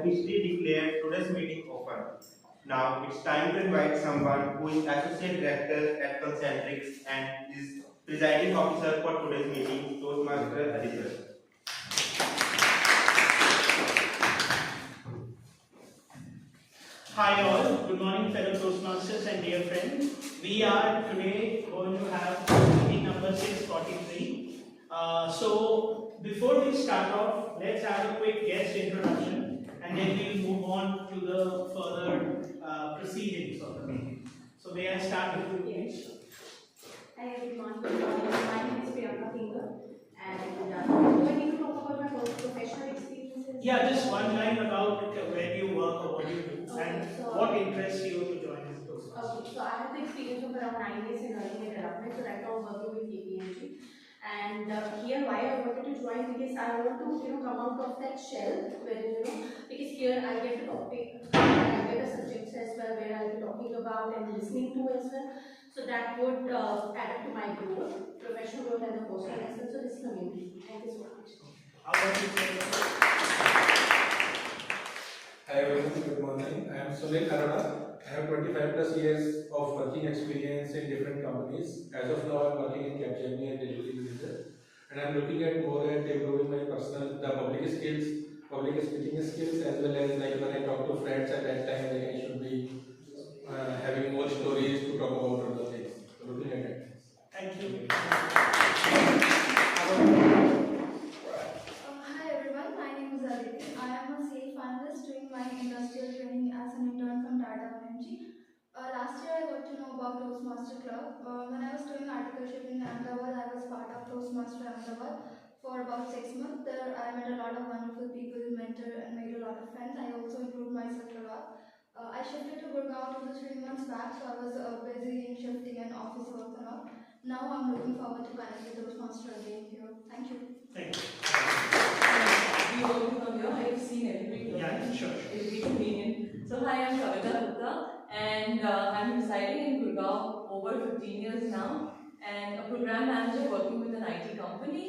officially declare today's meeting open. Now it's time to invite someone who is Associate Director at Concentrics and is presiding officer for today's meeting, Toastmasters Aditya. Hi all, good morning fellow Toastmasters and dear friends. We are today going to have meeting number 643. So before we start off, let's have a quick guest introduction and then we'll move on to the further proceedings of the meeting. So may I start with you please? Hi everyone, my name is Priyanka Finger and do I need to talk about my professional experiences? Yeah, just one line about where you work or what you do and what interests you to join this Toastmasters. Okay, so I have the experience of around 9 years in learning and development, so right now I'm working with KPMG. And here why I wanted to join, because I want to come out of that shell where because here I get the topic, I get the subjects as well where I'll be talking about and listening to as well. So that would add up to my growth, professional growth and the personal as well. So this is the main thing. Thank you so much. How about you, sir? Hi everyone, good morning. I am Sunil Arora. I have 25 plus years of working experience in different companies. As of now, I am working in Capgemini and delivery manager. And I am looking at more at improving my the public skills, public speaking skills, as well as like when I talk to friends at that time, like I should be having more stories to talk about other things. So looking at that. Thank you. Hi everyone, my name is Aditi. I am a sales finalist doing my industrial training as an intern from Tata Energy. Last year I got to know about Toastmaster Club. When I was doing articleship in Ahmedabad, I was part of Toastmaster Ahmedabad for about 6 months. There I met a lot of wonderful people, mentored and made a lot of friends. I also improved myself a lot. I shifted to Gurgaon 2 to 3 months back, so I was busy in shifting and office work and all. Now I'm looking forward to connect with Toastmaster again here. Thank you. Thank you. We working on here. I've seen every Yeah, sure. It'll be convenient. So hi, I'm Kavita Gupta and I'm residing in Gurgaon over 15 years now and a program manager working with an IT company,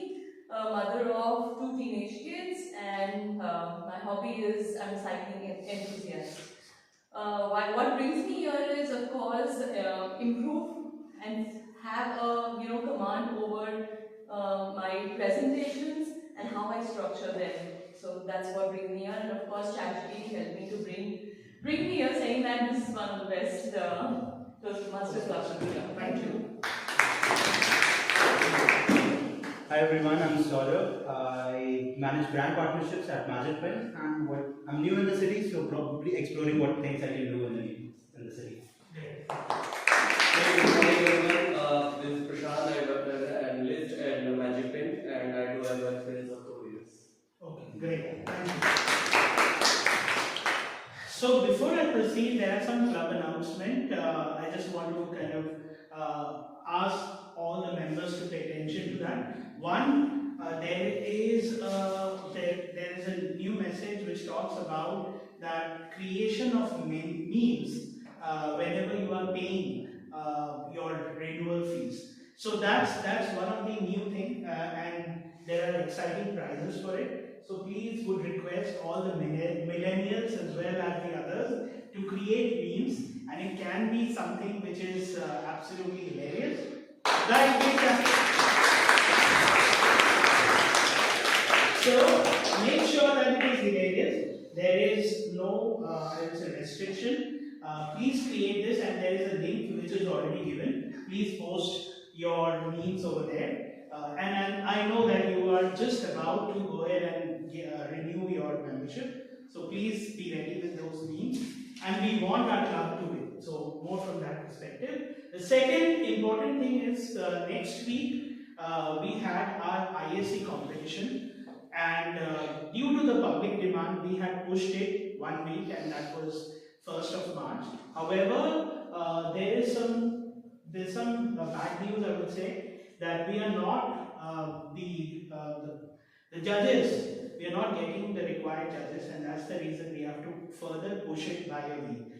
a mother of 2 teenage kids, and my hobby is I'm a cycling enthusiast. What brings me here is of course improve and have a command over my presentations and how I structure them. So that's what brings me here, and of course ChatGPT helped me to bring me here, saying that this is one of the best Toastmasters clubs. Thank you. Hi everyone, I'm Saurabh. I manage brand partnerships at Magic Pen, and I'm new in the city, so probably exploring what things I can do in the city. Hey, good morning everyone. This is Prashant. I work as an analyst at Magic Pen and I do have experience of 2 years. Okay, great. Thank you. So before I proceed, there are some club announcement. I just want to kind of ask all the members to pay attention to that. One, there is a new message which talks about that creation of memes whenever you are paying your renewal fees. So that's one of the new thing, and there are exciting prizes for it. So please would request all the millennials as well as the others to create memes, and it can be something which is absolutely hilarious. So make sure that it is hilarious. There is no restriction. Please create this, and there is a link which is already given. Please post your memes over there. And I know that you are just about to go ahead and renew your membership. So please be ready with those memes. And we want our club to win. So more from that perspective. The second important thing is next week we had our ISC competition. And due to the public demand, we had pushed it 1 week, and that was 1st of March. However, there's some bad news, I would say, that we are not the judges. We are not getting the required judges, and that's the reason we have to further push it by a week.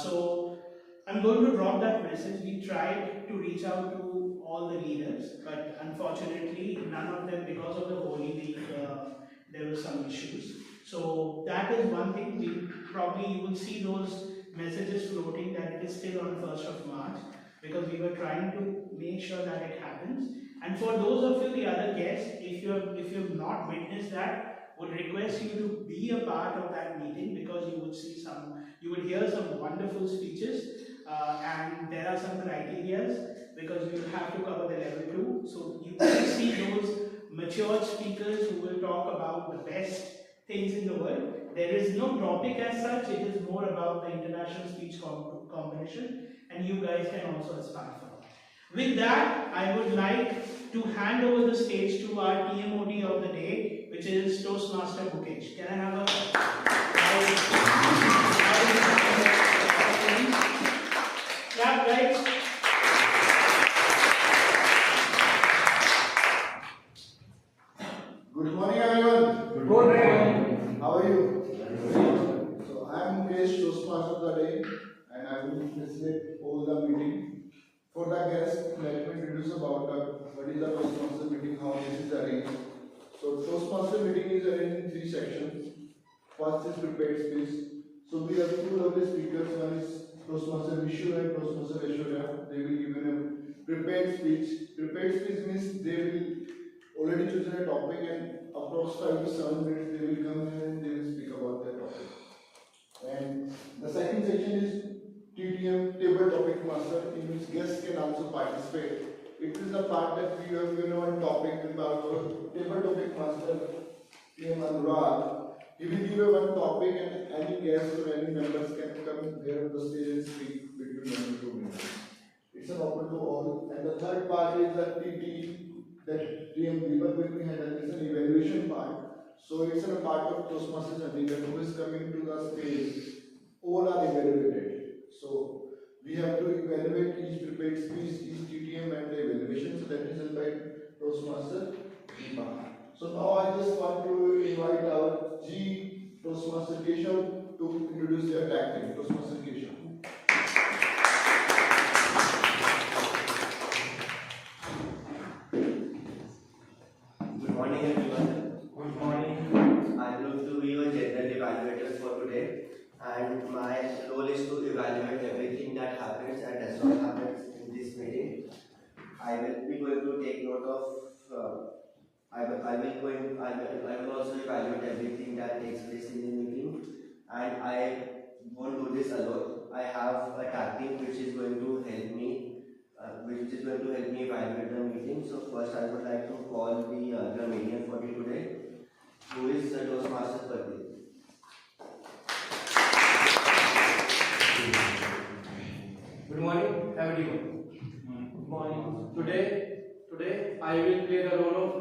So I'm going to drop that message. We tried to reach out to all the leaders, but unfortunately, none of them, because of the Holy Week, there were some issues. So that is one thing. You will see those messages floating that it is still on 1st of March, because we were trying to make sure that it happens. And for those of you, the other guests, if you've not witnessed that, would request you to be a part of that meeting, because you would hear some wonderful speeches, and there are some criteria, because you have to cover the level 2. So you will see those matured speakers who will talk about the best things in the world. There is no topic as such, it is more about the international speech competition, and you guys can also aspire for it. With that, I would like to hand over the stage to our TMOD of the day, which is Toastmaster Mukesh. Can I have a clap, guys? Good morning, everyone. Good morning. How are you? So I am Mukesh, Toastmaster of the day, and I will facilitate all the meeting. For the guests, let me introduce about what is the Toastmaster meeting, how this is arranged. So Toastmaster meeting is arranged in 3 sections. First is prepared speech. So we have 2 lovely speakers. One is Toastmaster Vishu and Toastmaster Aishwarya. They will give a prepared speech. Prepared speech means they will already chosen a topic, and approx 5 to 7 minutes they will come and they will speak about that topic. And the second section is TTM, table topic master, in which guests can also participate. It is the part that we have given one topic with our table topic master, PM Anurag. He will give one topic, and any guest or any members can come there on the stage and speak between 1 to 2 minutes. It's an open to all. And the third part is the TT, that TM Deepak will be handling. It's an evaluation part. So it's a part of Toastmasters and who is coming to the stage. All are evaluated. So we have to evaluate each prepared speech, each TTM and the evaluation. So that is done by Toastmaster Deepak. So now I just want to invite our G Toastmaster Keshav to introduce their tactic. Toastmaster Keshav. Good morning, everyone. Good morning. I'm going to be your general evaluators for today, and my role is to evaluate everything that happens and does not happen in this meeting. I will be going to take note of. I will also evaluate everything that takes place in the meeting, and I won't do this alone. I have a tactic which is going to help me. Evaluate the meeting. So first I would like to call the Millennium for today, who is the Toastmasters birthday. Good morning, everyone. Good morning. Today I will play the role of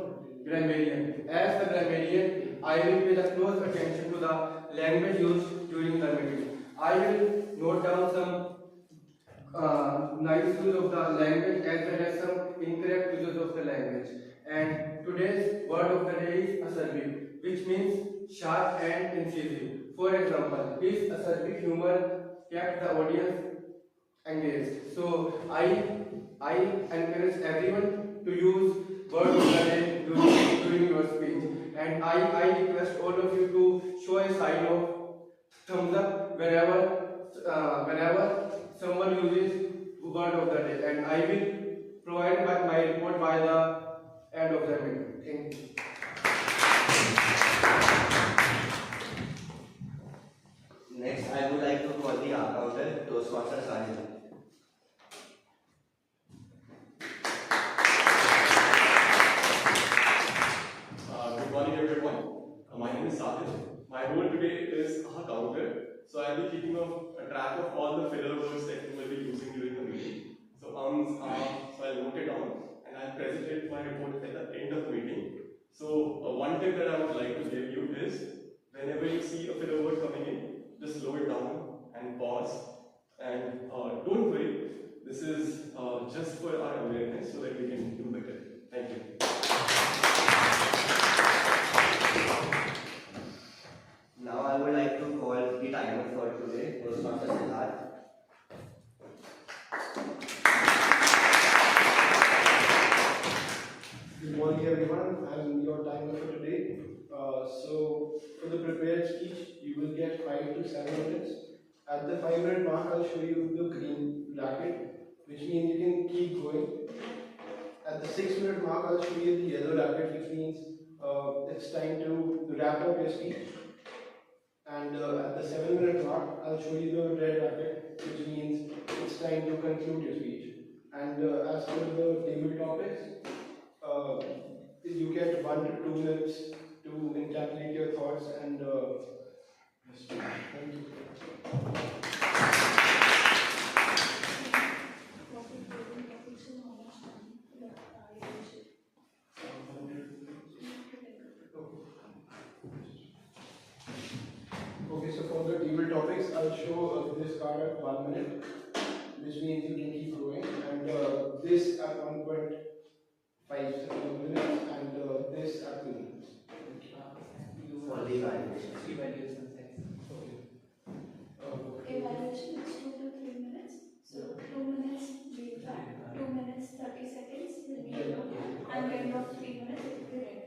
grammarian. As the grammarian, I will pay the close attention to the language used during the meeting. I will note down some nice use of the language as well as some incorrect uses of the language. And today's word of the day is acerbic, which means sharp and incisive. For example, his acerbic humor kept the audience engaged. So I encourage everyone to use word of the day during your speech. And I request all of you to show a sign of thumbs up whenever someone uses word of the day, and I will provide my report by the end of the meeting. Thank you. Next, I would like to call the accountant, Toastmaster Sajid. Good morning, everyone. My name is Sajid. My role today is a counter. So I'll be keeping a track of all the filler words that you will be using during the meeting. So so I'll note it down and I'll present my report at the end of the meeting. So one tip that I would like to give you is, whenever you see a filler word coming in, just slow it down and pause. And don't worry, this is just for our awareness so that we can do better. Thank you. Now I would like to call the timer for today, Toastmaster Siddharth. Good morning, everyone. I'm your timer for today. So So for the prepared speech, you will get 5 to 7 minutes. At the 5-minute mark, I'll show you the green bracket, which means you can keep going. At the 6-minute mark, I'll show you the yellow bracket, which means it's time to wrap up your speech. And at the 7-minute mark, I'll show you the red bracket, which means it's time to conclude your speech. And as per the table topics, you get 1 to 2 minutes to encapsulate your thoughts and thank you. Okay, so for the table topics, I'll show this card at 1 minute, which means you can keep going, and this at 1.5 minutes, and this at 2 minutes. For the evaluation. Evaluation is 2 to 3 minutes. So 2 minutes be back, 2 minutes 30 seconds will be yellow, and end of 3 minutes it will be red.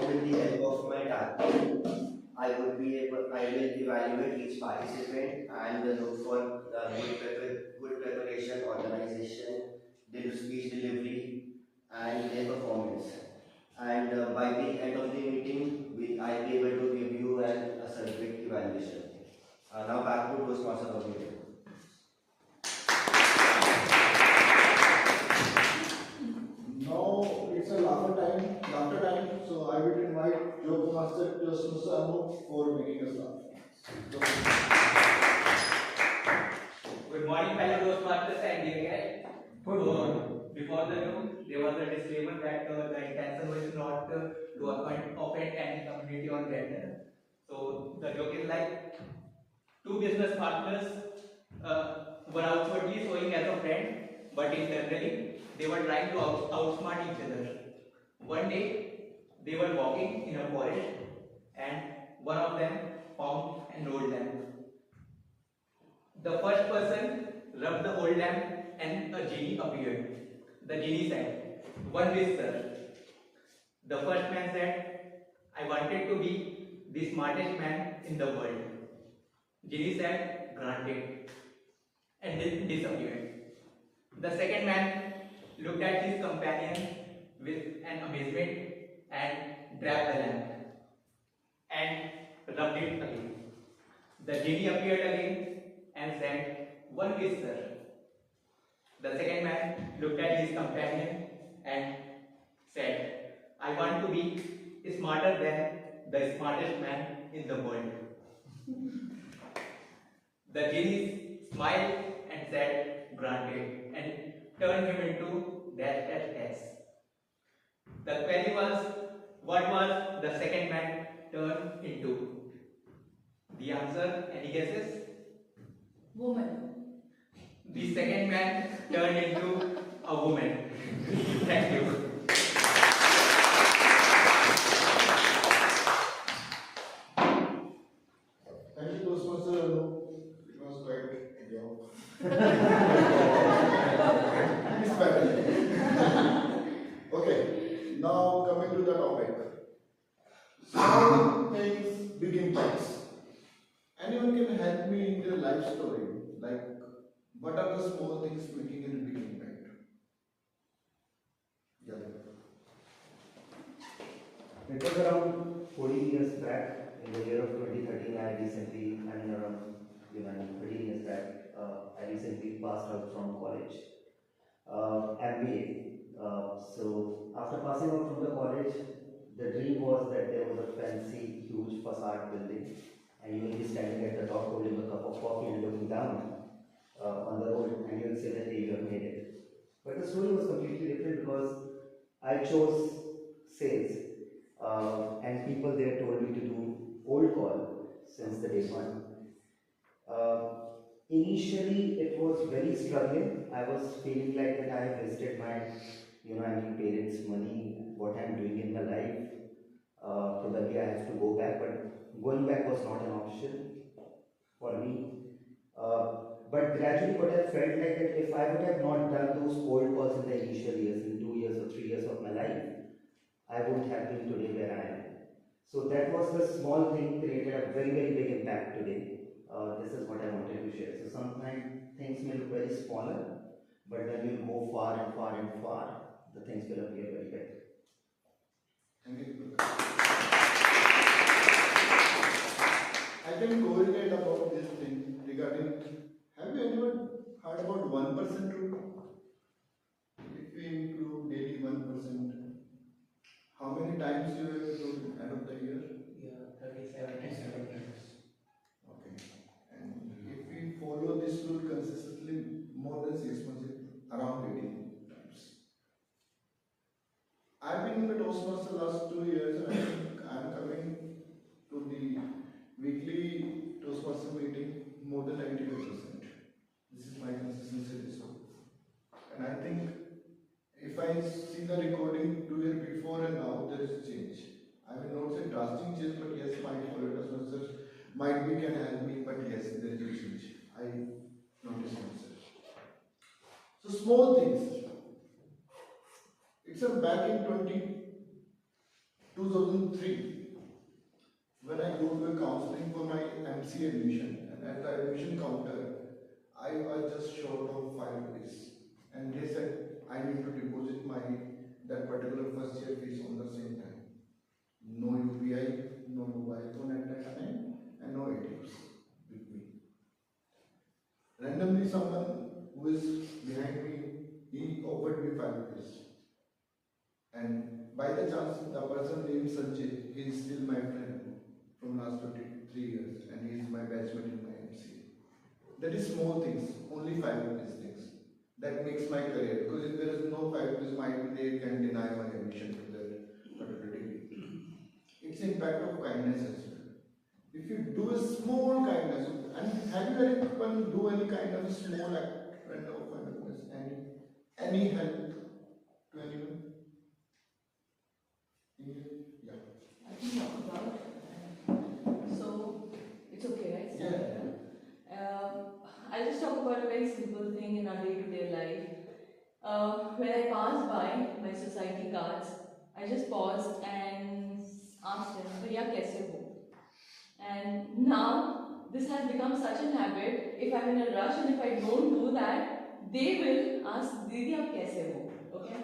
With the help of my tag, I will evaluate each participant and look for good preparation, organization, speech delivery, and their performance. And by the end of the meeting, I'll be able to give you a certificate evaluation. Now back to Toastmasters of the meeting. Now it's a laughter time. So I will invite Toastmaster Anu for making us laugh. Good morning, fellow Toastmasters and dear guests. Before the room, there was a disclaimer that the intention was not to offend any community or gender. So the joke is like two business partners were outwardly showing as a friend, but internally they were trying to outsmart each other. One day they were walking in a forest, and one of them found an old lamp. The first person rubbed the old lamp and a genie appeared. The genie said, "One wish, sir." The first man said, "I wanted to be the smartest man in the world." Genie said, "Granted," and then disappeared. The second man looked at his companion with an amazement and grabbed the lamp and rubbed it again. The genie appeared again and said, "One wish, sir." The second man looked at his companion and said, "I want to be smarter than the smartest man in the world." The genie smiled and said, "Granted," and turned him into dash dash dash. The query was, what was the second man turned into? The answer, any guesses? Woman. The second man turned into a woman. Thank you. Thank you, Toastmaster Anu. It was quite a job. Inspiring. Okay, now coming to the topic. Small things, big impacts. Anyone can help me in their life story? Like, what are the small things making a big impact? Yeah. It was around 14 years back, in the year of 2013, around 13 years back, I recently passed out from college, MBA. So after passing out from the college, the dream was that there was a fancy, huge facade building, and you will be standing at the top holding a cup of coffee and looking down on the road, and you will say that hey, you have made it. But the story was completely different because I chose sales, and people there told me to do cold call since the day one. Initially, it was very struggling. I was feeling like that I have wasted my, parents' money, what I'm doing in my life. Probably I have to go back, but going back was not an option for me. But gradually, what I felt like that if I would have not done those cold calls in the initial years, in 2 years or 3 years of my life, I wouldn't have been today where I am. So that was the small thing created a very, very big impact today. This is what I wanted to share. So sometimes things may look very smaller, but when you go far and far and far, the things will appear very big. Thank you. I can correlate about this thing regarding, have you anyone heard about 1% rule? If we include daily 1%, how many times you have to end of the year? Yeah, 37 times. Okay. And if we follow this rule consistently more than 6 months, around 18 times. I've been in the Toastmasters the last 2 years, and I think I'm coming to the weekly Toastmaster meeting more than 95%. This is my consistency result. And I think if I see the recording 2 years before and now, there is a change. I will not say drastic change, but yes, my fellow Toastmasters might be can help me, but yes, there is a change. I notice myself. So small things. It's a back in 2003 when I go to a counseling for my MC admission, and at the admission counter, I was just short of 5 rupees, and they said I need to deposit my that particular first year fees on the same time. No UPI, no mobile phone at that time, and no ATMs with me. Randomly, someone who is behind me, he offered me 5 rupees. And by the chance, the person named Sanjay, he is still my friend from last 23 years, and he is my batchmate in my MC. That is small things, only 5 rupees things. That makes my career, because if there is no 5 rupees, might they can deny my admission to that particular degree. It's impact of kindness as well. If you do a small kindness, and have you anyone do any kind of a small act, friend of kindness, any help to anyone? Yeah. I can talk about. So it's okay, right? Yeah. I'll just talk about a very simple thing in our day-to-day life. When I passed by my society cards, I just paused and asked them, "Bhaiya, kaise ho?" And now this has become such an habit. If I'm in a rush and if I don't do that, they will ask, "Didi, aap kaise ho?" Okay.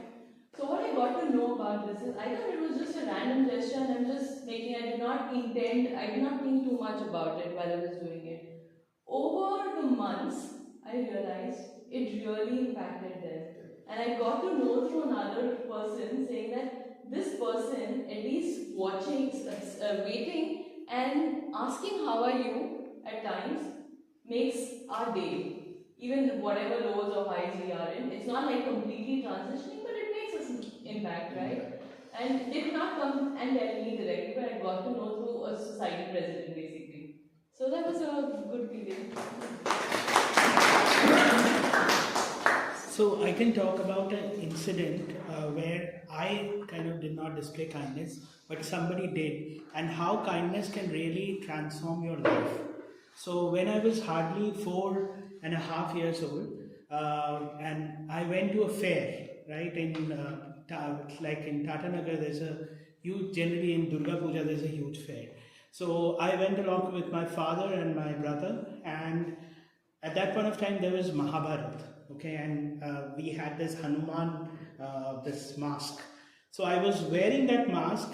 So what I got to know about this is, I thought it was just a random gesture and I'm just making, I did not think too much about it while I was doing it. Over the months, I realized it really impacted them. And I got to know through another person saying that this person, at least watching, waiting and asking how are you at times, makes our day. Even whatever lows or highs we are in, it's not like completely transitioning, but it makes us impact, right? And they did not come and tell me directly, but I got to know through a society president basically. So that was a good feeling. So I can talk about an incident where I kind of did not display kindness, but somebody did, and how kindness can really transform your life. So when I was hardly 4.5 years old, and I went to a fair, right, like in Tata Nagar, there's a huge, generally in Durga Puja, there's a huge fair. So I went along with my father and my brother, and at that point of time there was Mahabharat, okay, and we had this Hanuman, this mask. So I was wearing that mask,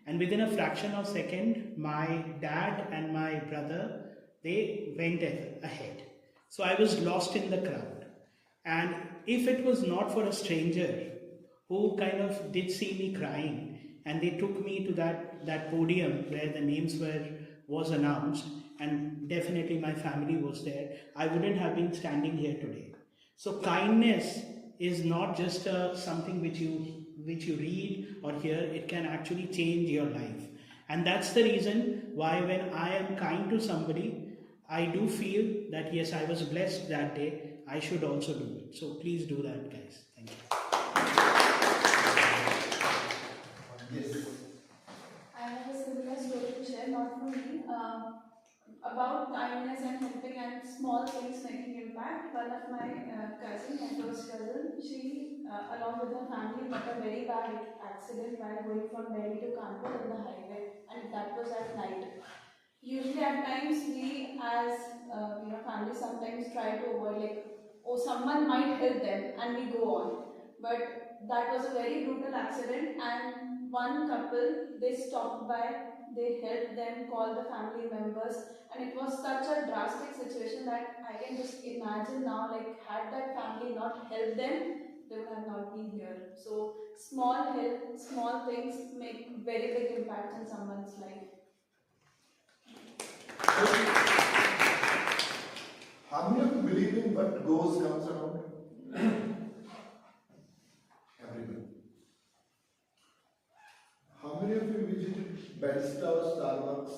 and within a fraction of a second, my dad and my brother, they went ahead. So I was lost in the crowd. And if it was not for a stranger who kind of did see me crying, and they took me to that podium where the names was announced, and definitely my family was there, I wouldn't have been standing here today. So kindness is not just something which you read or hear. It can actually change your life, and that's the reason why when I am kind to somebody, I do feel that yes, I was blessed that day, I should also do it. So please do that, guys. Thank you. Yes. I have a similar story to share, not from me, about kindness and helping and small things making impact. impact. One of my cousin, my first cousin, she, along with her family, got a very bad accident while going from Delhi to Kanpur on the highway, and that was at night. Usually, at times, we as family sometimes try to avoid, like, oh, someone might help them, and we go on. But that was a very brutal accident, and one couple, they stopped by, they helped them, called the family members, and it was such a drastic situation that I can just imagine now, like, had that family not helped them, they would have not been here. So small help, small things make very big impact in someone's life. How many of you believe in what goes comes around? Everyone. How many of you visited Barista or Starbucks?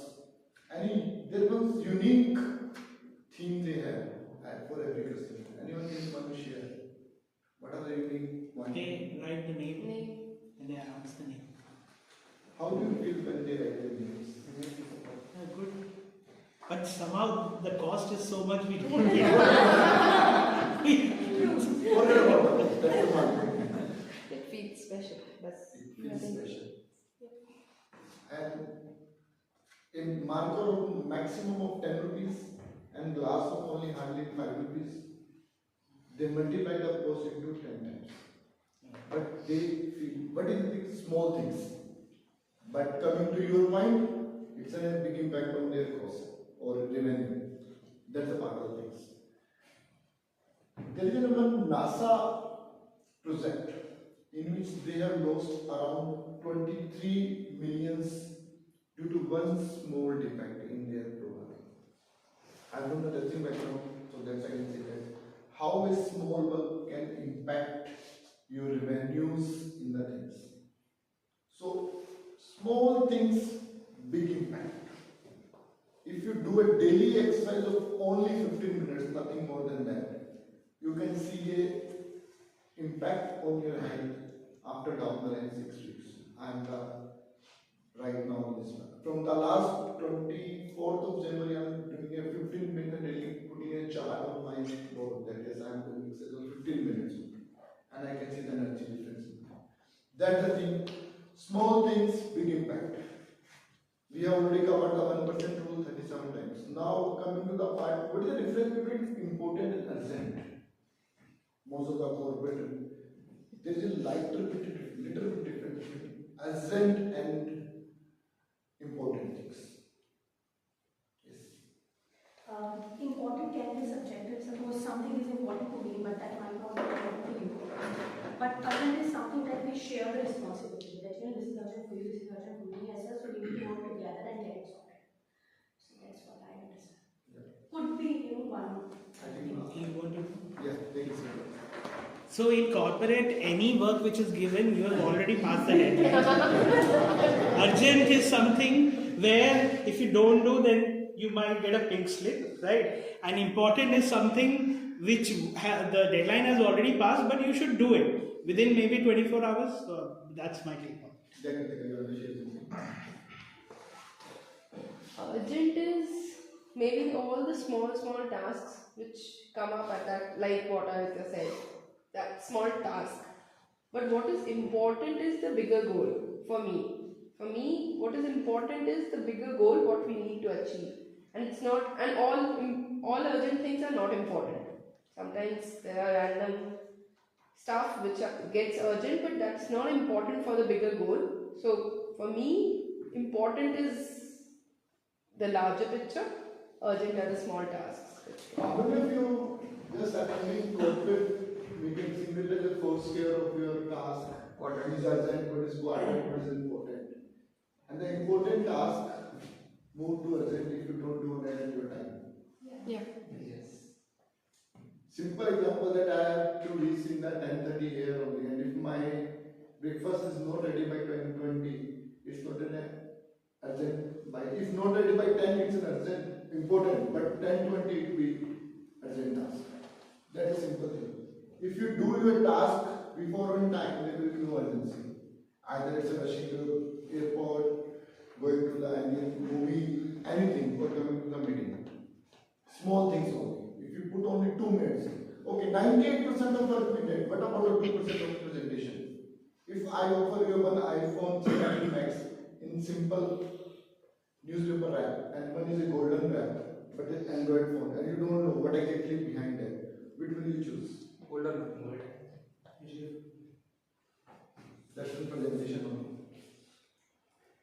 There was unique theme they have for every customer. Anyone can want to share? What are the unique ones? They write the name and they announce the name. How do you feel when they write the names? Good. But somehow the cost is so much we don't get. Forget about it. That's the marketing. It feels special. It feels special. And in marker of maximum of 10 rupees and glass of only hardly 5 rupees, they multiply the cost into 10 times. But they feel, what is the small things? But coming to your mind, it's a big impact on their cost or revenue. That's a part of the things. There is one NASA project in which they have lost around 23 millions due to one small defect in their program. I'm from the testing background, so that's I can say that how a small bug can impact your revenues in the things. So small things, big impact. If you do a daily exercise of only 15 minutes, nothing more than that, you can see a impact on your health after down the line 6 weeks. I'm right now in this one. From the last 24th of January, I'm doing a 15-minute daily, putting a chart on my board that is I'm doing exercise of 15 minutes, and I can see the energy difference. That's the thing. Small things, big impact. We have already covered the 1% rule 37 times. Now coming to the part, what is the difference between important and urgent? Most of the corporate, there is a little bit difference between urgent and important things. Yes. Important can be subjective. Suppose something is important to me, but that might not be important to you. But urgent is something that we share the responsibility. That this is urgent for you, this is urgent for me as well. So we need to work together and get it sorted. So that's what I understand. Yeah. Could be one. I think You want to? yes, thank you. So in corporate, any work which is given, you have already passed the deadline. Urgent is something where if you don't do, then you might get a pink slip, right? And important is something which the deadline has already passed, but you should do it within maybe 24 hours. So that's my take on it. Urgent is maybe all the small tasks which come up at that, like what I said, that small task. But what is important is the bigger goal for me. For me, what is important is the bigger goal, what we need to achieve. And it's not, and all urgent things are not important. Sometimes there are random stuff which gets urgent, but that's not important for the bigger goal. So for me, important is the larger picture, urgent are the small tasks. How many of you just attending corporate meetings similarly force care of your task? What is urgent, what is important, what is important? And the important task move to urgent if you don't do that at your time. Yeah. Yes. Simple example that I have to reach in the 10:30 here only, and if my breakfast is not ready by 10:20, it's not an urgent. If not ready by 10, it's an urgent, important, but 10:20 it will be urgent task. That is simple thing. If you do your task before on time, there will be no urgency. Either it's rushing to the airport, going to the movie, anything, or coming to the meeting. Small things only. If you put only 2 minutes, okay, 98% of work we did. What about the 2% of presentation? If I offer you one iPhone 17 Max in simple newspaper wrap and one is a golden wrap, but an Android phone, and you don't know what exactly behind that, which will you choose? Golden. That's the presentation only.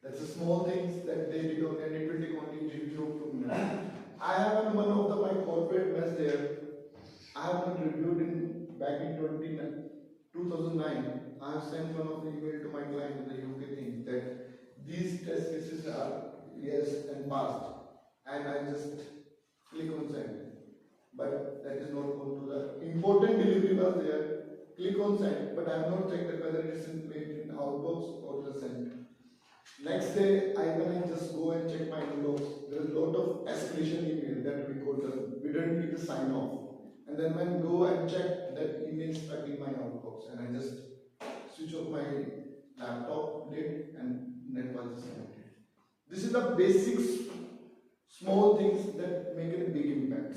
That's the small things that they did only, and it will take only 0 to minutes. I have one of my corporate mess there. I have not reviewed back in 2009. I have sent one of the email to my client in the UK thing that these test cases are yes and passed, and I just click on send. But that is not going to the important delivery was there. Click on send, but I have not checked whether it is made in outbox or the send. Next day, when I just go and check my inbox, there is a lot of escalation email that we got done. We didn't need to sign off. And then when go and check that email stuck in my outbox, and I just switch off my laptop lid and net was disconnected. This is the basics, small things that make a big impact.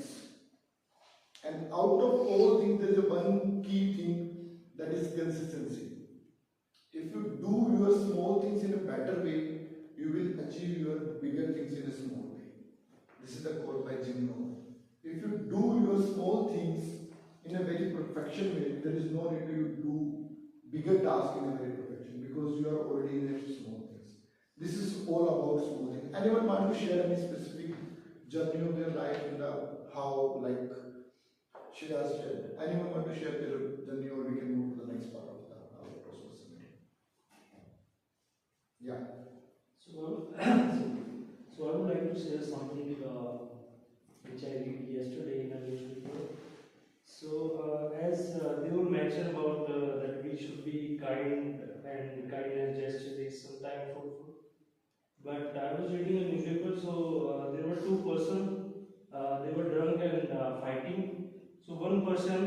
And out of all things, there is one key thing, that is consistency. If you do your small things in a better way, you will achieve your bigger things in a small way. This is the quote by Jim Rohn. If you do your small things in a very perfection way, there is no need to do bigger tasks in a very perfection because you are already in a small things. This is all about small things. Anyone want to share any specific journey of their life in the how, like Shreya shared? Anyone want to share their journey, or we can move to the next part of our process? Yeah. So, so I would like to share something which I read yesterday in a newspaper. So, as they were mentioned about that we should be kind, and kindness gesture is sometimes fruitful. But I was reading a newspaper, so there were two persons. They were drunk and fighting. So one person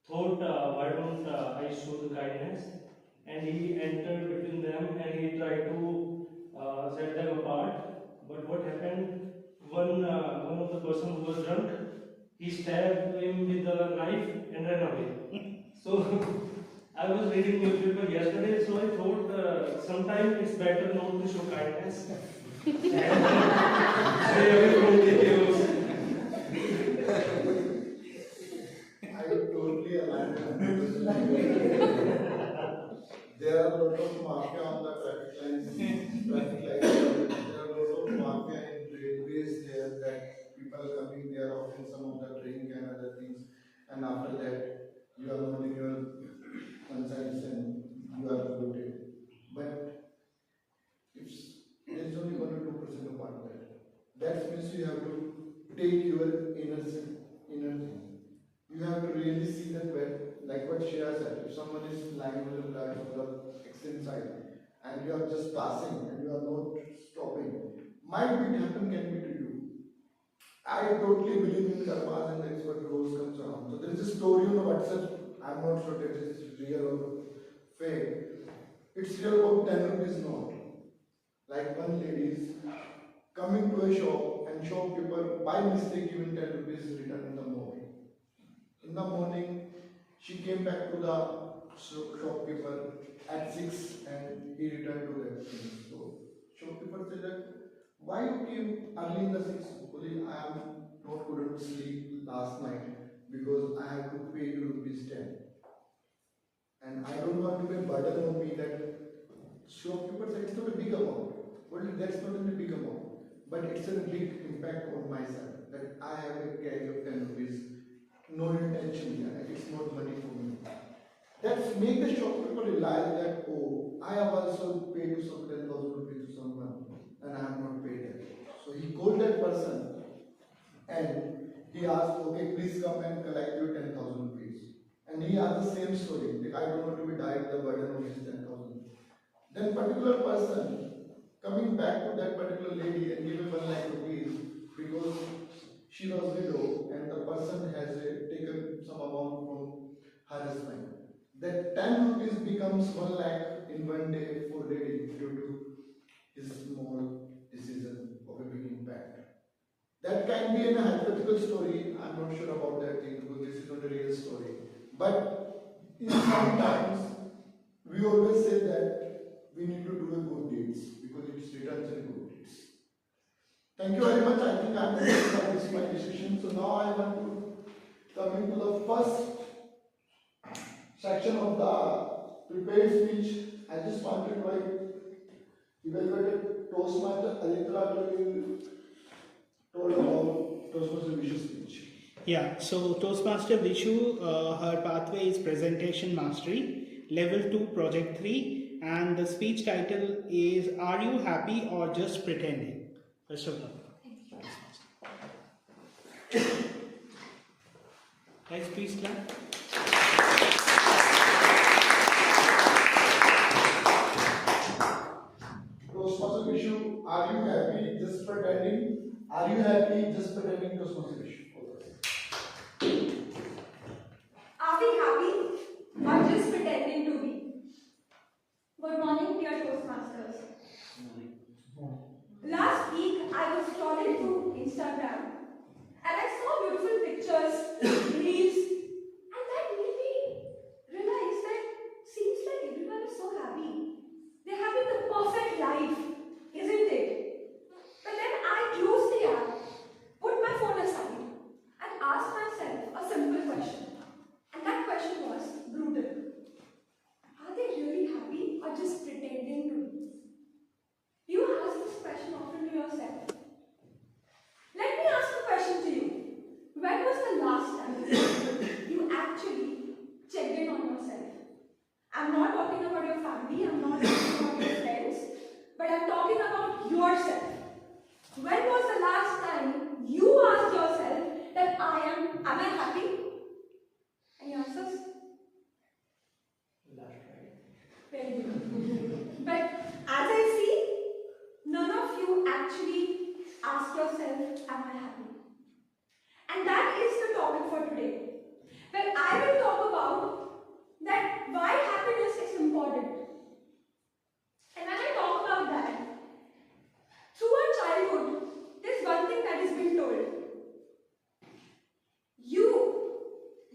thought, why don't I show the kindness? And he entered between them and he tried to set them apart. But what happened? One of the person who was drunk, he stabbed him with a knife and ran away. So I was reading newspaper yesterday, so I thought sometimes it's better not to show kindness. Say everything chaos. I totally align with There are a lot of mafia on the traffic lines. There are a lot of mafia in railways there that people coming there offering some of the drink and other things, and after that you are not in your conscience and you are voted. But if there is only 1 or 2% of part of that, that means you have to take your inner thing. You have to really see that when, like what Shreya said, if someone is lying on the extreme side and you are just passing and you are not stopping, might be happen can be to you. I totally believe in karma, and that's what goes comes around. So there is a story on WhatsApp. I'm not sure that it is real or fake. It's real about 10 rupees note. Like one lady is coming to a shop and shopkeeper by mistake given 10 rupees return in the morning. In the morning, she came back to the shopkeeper at 6 and he returned to that thing. So, shopkeeper said that, why you came early in the 6? Because I am not couldn't sleep last night because I have to pay you rupees 10. And I don't want to be a burden on me that shopkeeper said it's not a big amount. Well, that's not a big amount. But it's a big impact on myself that I have a carry of 10 rupees. No intention here, it's not money for me. That's make the shopkeeper realize that, oh, I have also paid to some 10,000 rupees to someone and I have not paid it. So he called that person and he asked, okay, please come and collect your 10,000 rupees. And he asked the same story, that I don't want to be died the burden of his 10,000. Then particular person coming back to that particular lady and giving 1 lakh rupees because she was widow and the person has taken some amount from her husband. That 10 rupees becomes 1 lakh in one day for lady due to his small decision of a big impact. That can be in a hypothetical story. I'm not sure about that thing because this is not a real story. But in some times, we always say that we need to do a good deeds because it returns in good deeds. Thank you very much. I think I'm going to start this my discussion. So now I want to come into the first section of the prepared speech. I just want to invite evaluated Toastmaster Alitra to told about Toastmaster Vishu speech. Yeah, so Toastmaster Vishu, her pathway is Presentation Mastery, Level 2, Project 3, and the speech title is Are You Happy or Just Pretending? First of all. Guys, please clap. Toastmaster Vishu, are you happy just pretending? Are you happy just pretending, Toastmaster Vishu? Are we happy or just pretending to be? Good morning, dear Toastmasters. Last week I was scrolling through Instagram and I saw beautiful pictures, reels, and that made me realize that seems like everyone is so happy. They're having the perfect life, isn't it? But then I closed the app, put my phone aside, and asked myself a simple question. And that question was brutal. Are they really happy or just pretending to be? You ask this question often to yourself. Let me ask a question to you. When was the last time you actually checked in on yourself? I'm not talking about your family, I'm not talking about your friends, but I'm talking about yourself. When was the last time you asked yourself that am I happy? Any answers? Very good. But as I see, none of you actually ask yourself, am I happy? And that is the topic for today. Well, I will talk about that why happiness is important. And when I talk about that, through our childhood, there's one thing that has been told.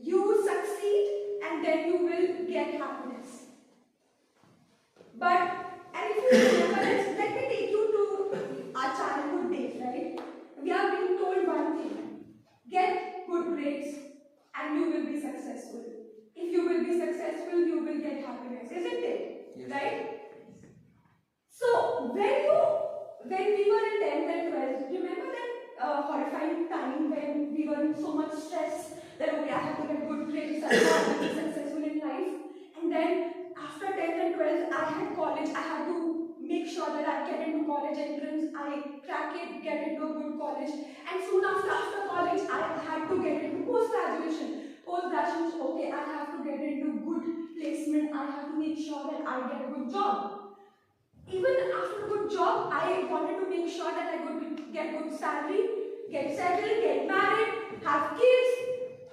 You succeed and then you will get happiness. But, and if you remember, let me take you to our childhood days, right? We are being told one thing. Get good grades and you will be successful. If you will be successful, you will get happiness, isn't it? Yes. Right? So, when we were in 10th and 12th, remember that horrifying time when we were in so much stress that okay, I have to get good grades, I have to be successful in life. And then after 10th and 12th, I had college, I had to make sure that I get into college entrance, I crack it, get into a good college. And soon after college, I had to get into post-graduation. Post-graduation, okay, I have to get into good placement, I have to make sure that I get a good job. Even after a good job, I wanted to make sure that I could get good salary, get settled, get married, have kids,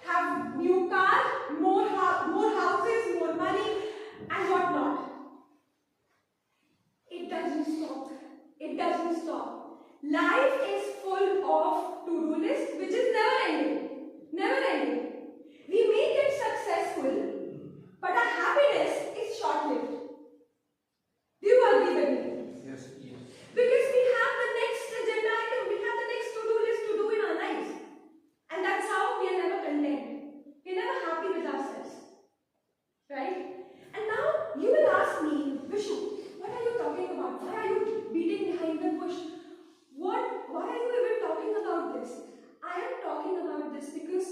have new cars, more houses, more money, and whatnot. It doesn't stop. It doesn't stop. Life is full of to-do lists, which is never ending. Never ending. We may get successful, but our happiness is short-lived. Do you agree with me? Yes. Because we have the next agenda item, we have the next to-do list to do in our lives. And that's how we are never content. We are never happy with ourselves. Right? And now you will ask me, Vishu, what are you talking about? Why are you beating behind the bush? Why are you even talking about this? I am talking about this because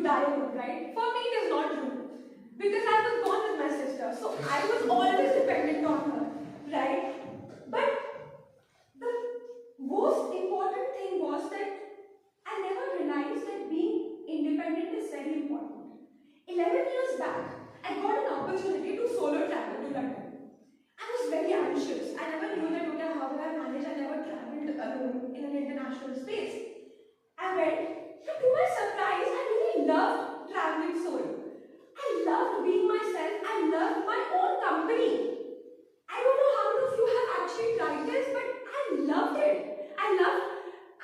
die alone, right? For me, it is not true. Because I was born with my sister, so I was always dependent on her, right? But the most important thing was that I never realized that being independent is very important. 11 years back, I got an opportunity to solo travel to London. I was very anxious. I never knew that, okay, how will I manage? I never traveled alone in an international space. I went, but to my surprise, I really loved traveling solo. I loved being myself. I loved my own company. I don't know how many of you have actually tried this, but I loved it.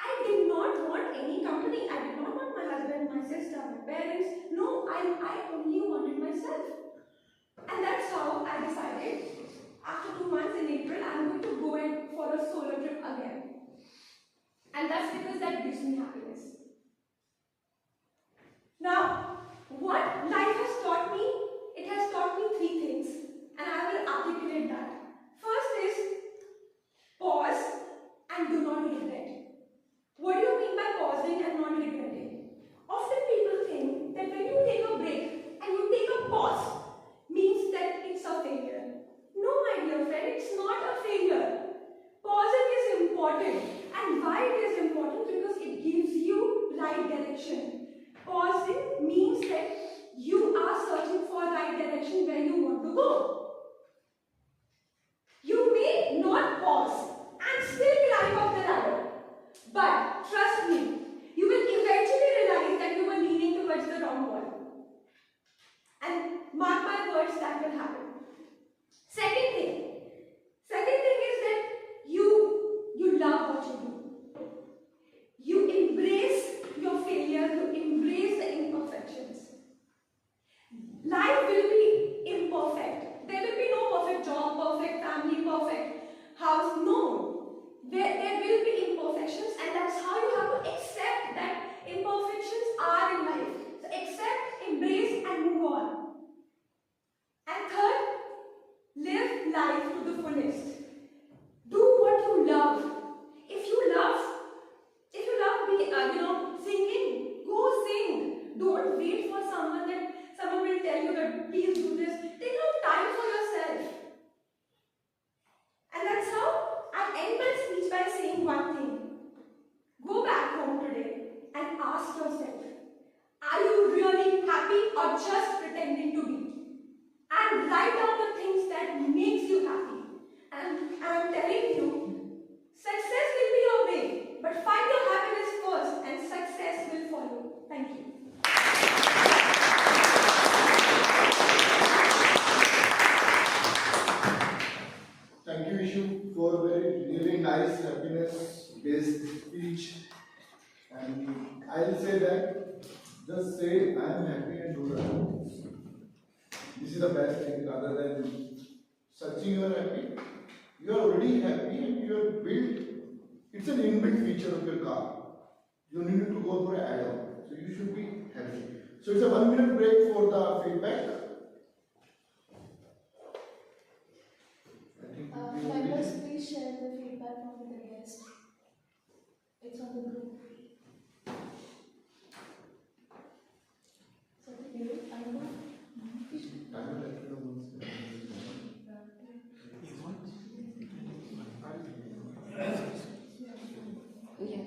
I did not want any company. I did not want my husband, my sister, my parents. No, I only wanted myself. And that's how I decided, after 2 months in April, I'm going to go in for a solo trip again. And that's because that gives me happiness. Now, what life has taught me, it has taught me 3 things, and I will articulate that. First is pause and do not regret. What do you mean by pausing and not regretting? Often people think that when you take a break and you take a pause, means that it's a failure. No, my dear friend, it's not a failure. Pausing is important. And why it is important? Because it gives you right direction. Pausing means that you are searching for right direction where you want to go. You may not pause and still climb up the ladder. But trust me, you will eventually realize that you were leaning towards the wrong wall. And mark my words, that will happen. Second thing is that you love what you do. You embrace your failure, you embrace the imperfections. Life will be imperfect. There will be no perfect job, perfect family, perfect house. No. There will be imperfections, and that's how you have to accept that imperfections are in life. So accept, embrace, and move on. And third, live life to the fullest. Do what you love. If you love singing, go sing. Don't wait for someone will tell you that please do this. Take out time for yourself. And that's how I end my speech by saying one thing. Go back home today and ask yourself, are you really happy or just pretending to be? And write down the things that makes you happy. And I'm telling you, success will be your way, but find your happiness first and success will follow. Thank you. Thank you, Ishu, for a very really nice happiness-based speech. And I'll say that just say I am happy and do that. This is the best thing rather than searching you are happy. You are already happy and you are built. It's an inbuilt feature of your car. You need to go for an add-on. So you should be happy. So it's a 1-minute break for the feedback. Members, please share the feedback from the guest. It's on the group. So, Yeah.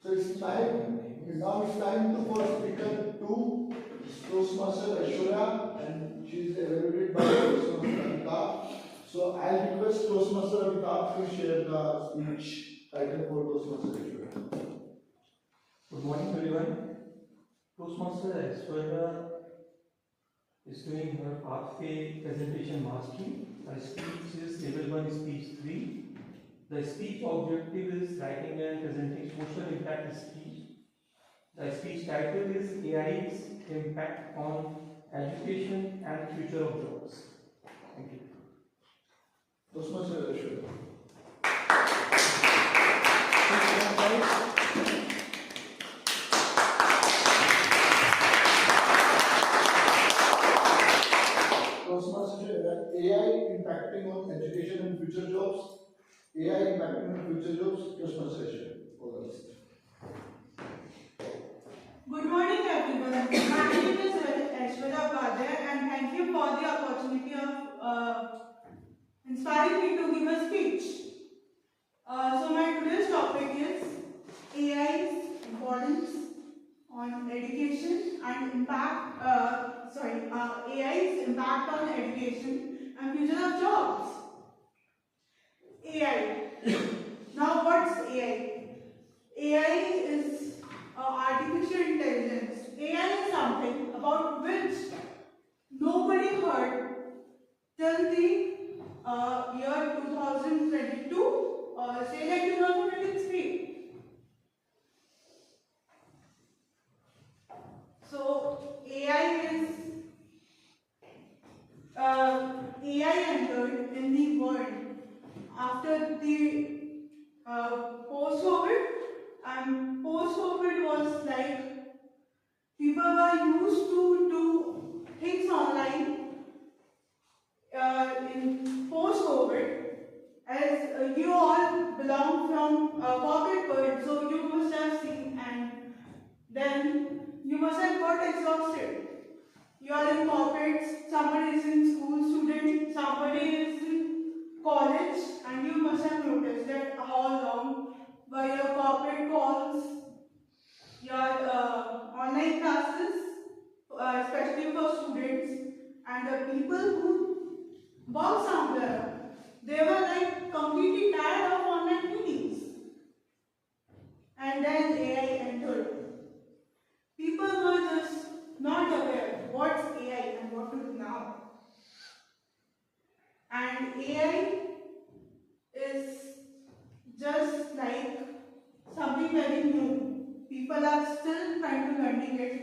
So it's time, now it's time to for speaker 2, Toastmaster Aishwarya, and she is evaluated by Toastmaster Amitabh. So I'll request Toastmaster Amitabh to share the speech title for Toastmaster Aishwarya. Good morning everyone. Toastmaster Aishwarya is doing her pathway presentation mastery. Her speech is level 1 speech 3. The speech objective is writing and presenting social impact speech. The speech title is AI's impact on education and future of jobs. Thank you. Toastmasters, sure. Toastmasters, AI impacting on education and future jobs. AI impacting on future jobs. Toastmasters, all the best. Good morning, everyone. My name is Aishwarya Upadhyay, and thank you for the opportunity of inspiring me to give a speech. So my today's topic is AI's importance on education and impact. AI's impact on education and future of jobs. AI. Now, what's AI? AI is artificial intelligence. AI is something about which nobody heard till the year 2022 or say like 2023. So AI entered in the world after the post-COVID, and post-COVID was like people were used to do things online in post-COVID. As you all belong from corporate world, so you must have seen, and then you must have got exhausted. You are in corporates, somebody is in school student, somebody is in college, and you must have noticed that how long were your corporate calls, your online classes, especially for students, and the people who work somewhere, they were like completely tired of online meetings. And then AI entered. People were just not aware what's AI and what to do now. And AI is just like something very new. People are still trying to learning it,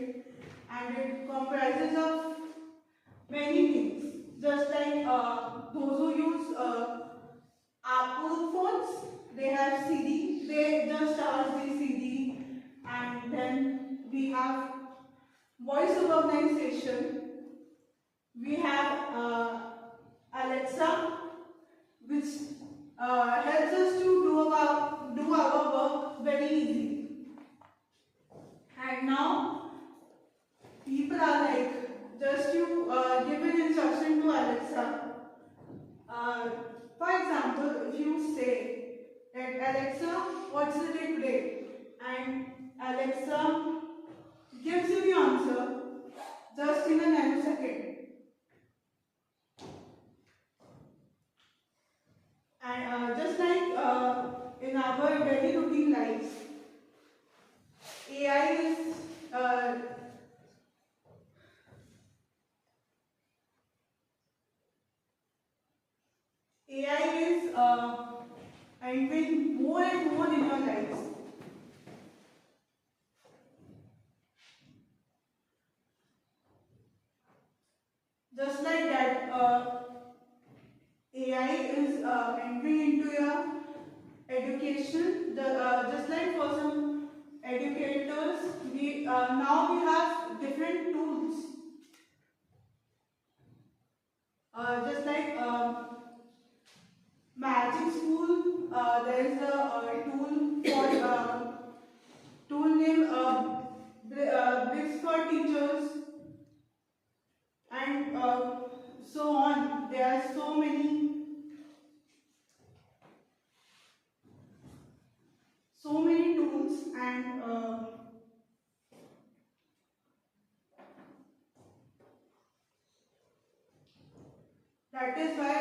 and it comprises of many things. Just like those who use Apple phones, they have CD. They just charge the CD, and then we have voice recognition. We have Alexa, which helps us to do our work very easily. And now people are like, just you give an instruction to Alexa. For example, if you say that Alexa, what's the day today? And Alexa gives you the answer just in a nanosecond. And just like in our daily routine lives, AI is entering more and more in your lives. Just like that, AI is entering into your education. Just like for some educators, we now we have different tools. Just like Magic School, there is a tool called tool named Bricks for Teachers, and so on. There are so many tools, and that is why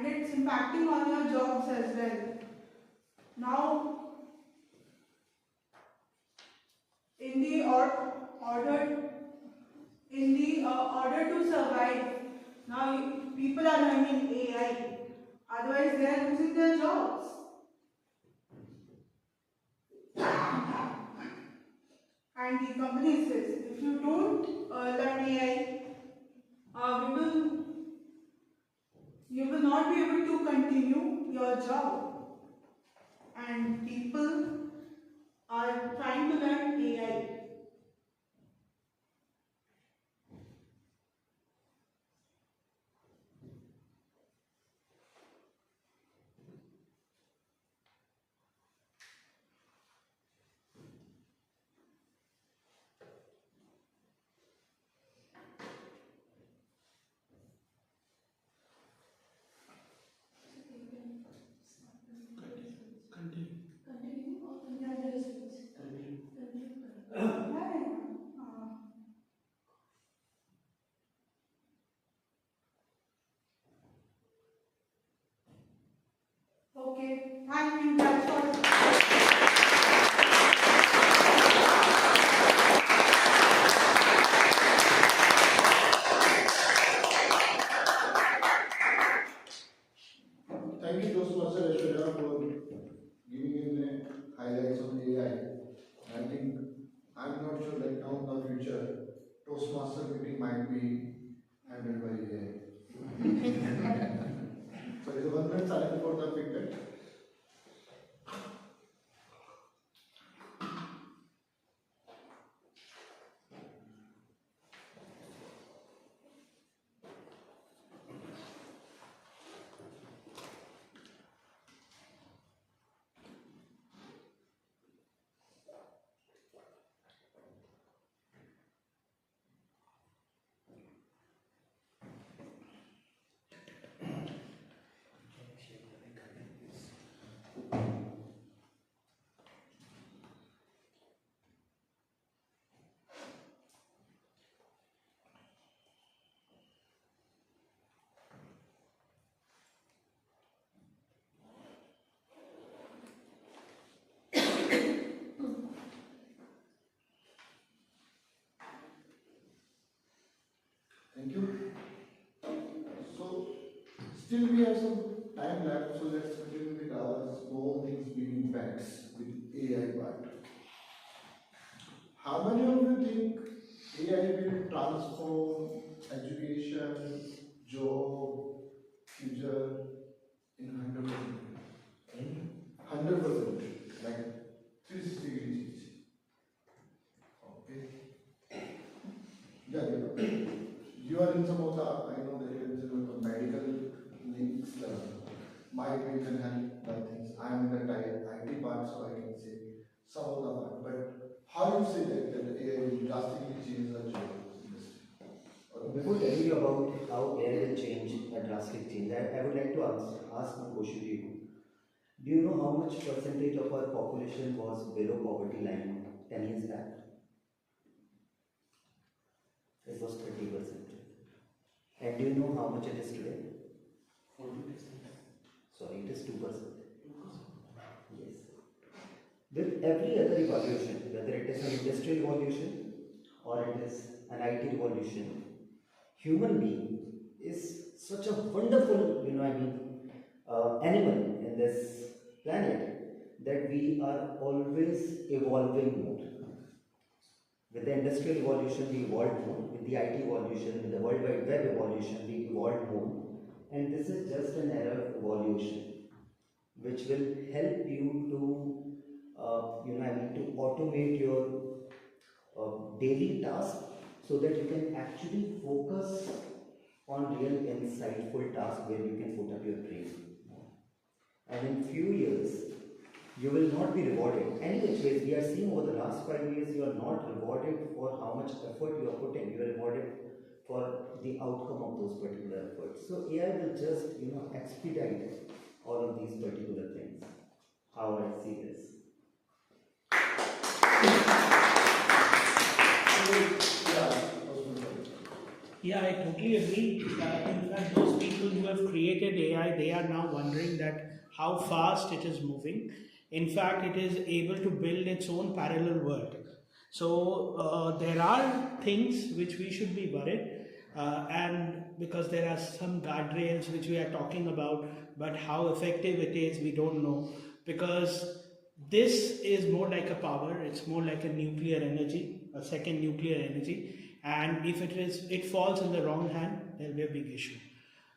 it's impacting on your jobs as well. Now, in the order to survive, now people are learning AI, Otherwise, they are losing their jobs. And the company says, if you don't learn AI, you will not be able to continue your job. And people are trying to learn AI. Continue. Okay, thank you. That's all. Thank you, Toastmaster Aishwarya, for giving in highlights on AI. I think I'm not sure like now in the future, Toastmaster meeting might be handled by AI. So is a 1 minute silence for the feedback. Thank you. So, still we have some time left, so let's continue with our small things, big impacts with AI part. How many of you think AI will transform education, job, future in 100%? 100%, like 360 degrees. Okay. Yeah, you are in some of the, I know that you are in some of the medical links, might be can help the things. I am in the IT part, so I can say some of the part. But how you say that AI will drastically change the job industry? Before telling you about how AI will change a drastic change, I would like to ask one question to you. Do you know how much percentage of our population was below poverty line 10 years back? It was 30%. And do you know how much it is today? 40%. Sorry, it is 2%. Yes. With every other evolution, whether it is an industrial evolution or it is an IT revolution, human being is such a wonderful, animal in this planet that we are always evolving more. With the industrial evolution, we evolved more. With the IT evolution, with the World Wide Web evolution, we evolved more. And this is just an era of evolution, which will help you to, to automate your daily tasks so that you can actually focus on real insightful tasks where you can put up your brain. And in few years, you will not be rewarded. Any which ways, we are seeing over the last 5 years, you are not rewarded for how much effort you are putting. You are rewarded for the outcome of those particular efforts. So AI will just, expedite all of these particular things. How I see this. Yeah, I totally agree. In fact, those people who have created AI, they are now wondering that how fast it is moving. In fact, it is able to build its own parallel world. So there are things which we should be worried, and because there are some guardrails which we are talking about, but how effective it is, we don't know, because this is more like a power, it's more like a nuclear energy, a second nuclear energy, and if it falls in the wrong hand, there will be a big issue.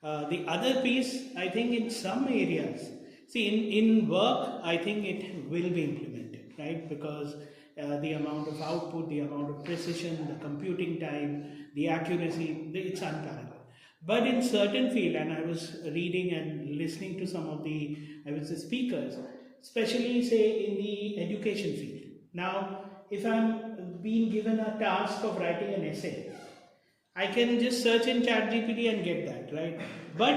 The other piece, I think in some areas, see in work, I think it will be implemented, right? Because the amount of output, the amount of precision, the computing time, the accuracy, it's unparalleled. But in certain field, and I was reading and listening to some of the, I would say, speakers, especially say in the education field. Now, if I'm being given a task of writing an essay, I can just search in ChatGPT and get that, right? But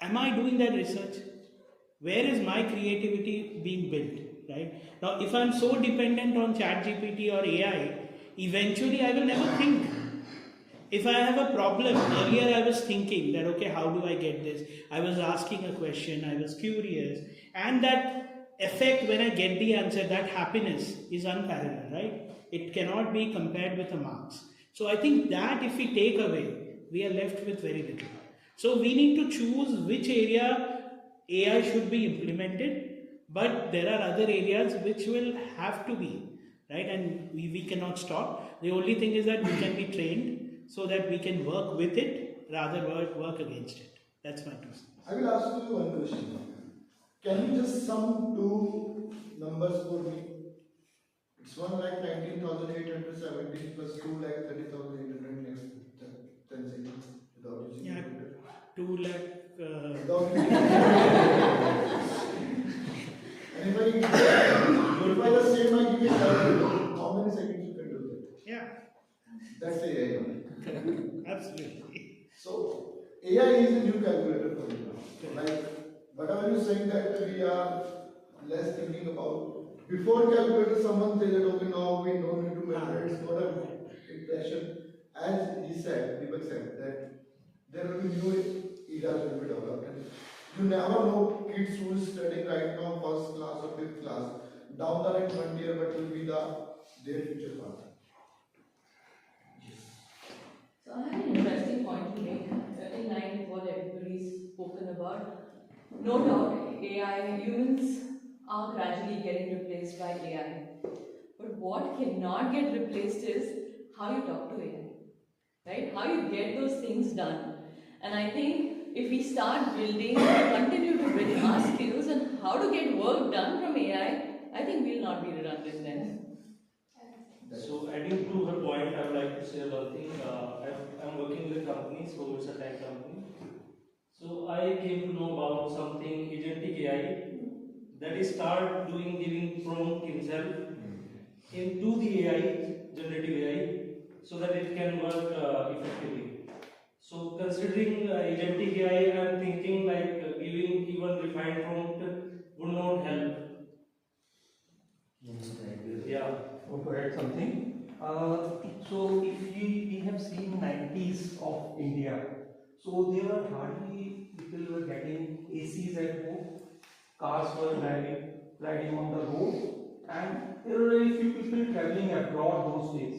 am I doing that research? Where is my creativity being built, right? Now, if I'm so dependent on ChatGPT or AI, eventually I will never think. If I have a problem, earlier I was thinking that, okay, how do I get this? I was asking a question, I was curious, and that effect when I get the answer, that happiness is unparalleled, right? It cannot be compared with the marks. So I think that if we take away, we are left with very little. So we need to choose which area AI should be implemented, but there are other areas which will have to be, right? And we cannot stop. The only thing is that we can be trained so that we can work with it rather work against it. That's my two cents. I will ask you one question. Can you just sum two numbers for me? It's 1,19,817 plus 2,30,800 next 10 seconds without using Yeah, computer. 2 lakh. Without using and if I glorify the same, I give you how many seconds you can do that? Yeah. That's AI. Absolutely. So AI is a new calculator for me now. Like whatever you saying that we are less thinking about. Before calculator, someone said that okay, now we don't need to measure. It's not a impression. As he said, Deepak said that there will be new eras will be developed. And you never know kids who is studying right now first class or fifth class down the line 1 year, what will be their future path. So I have an interesting point to make in line with what everybody's spoken about. No doubt, AI, humans are gradually getting replaced by AI. But what cannot get replaced is how you talk to AI, right? How you get those things done. And I think if we start building, continue to build our skills and how to get work done from AI, I think we'll not be redundant then. So adding to her point, I would like to say one thing. I'm working with a company, so it's a tech company. So I came to know about something agentic AI that is start giving prompt himself into the AI, generative AI, so that it can work effectively. So considering agentic AI, I'm thinking like giving even refined prompt would not help. Yeah, want to add something. So if we have seen 90s of India, so there were hardly people were getting ACs at home, cars were riding on the road, and there were very few people traveling abroad those days.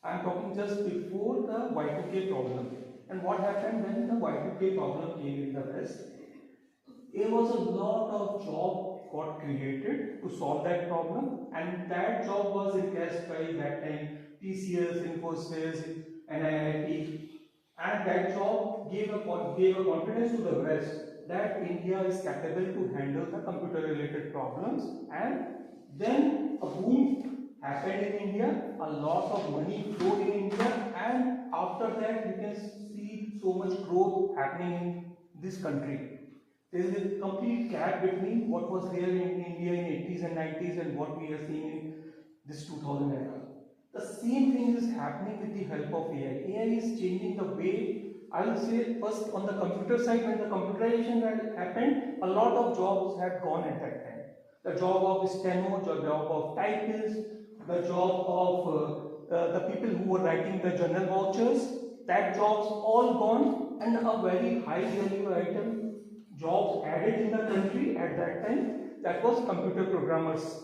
I'm talking just before the Y2K problem. And what happened when the Y2K problem came in the West? There was a lot of job got created to solve that problem, and that job was encased by that time TCS, Infosys, NIIT, and that job gave a confidence to the West that India is capable to handle the computer related problems, and then a boom happened in India, a lot of money flowed in India, and after that you can see so much growth happening in this country. There is a complete gap between what was there in India in 80s and 90s and what we are seeing in this 2000 era. The same thing is happening with the help of AI. AI is changing the way, I will say first on the computer side, when the computerization had happened, a lot of jobs had gone at that time. The job of steno, the job of typists, the job of the people who were writing the journal vouchers, that jobs all gone, and a very high value item jobs added in the country at that time, that was computer programmers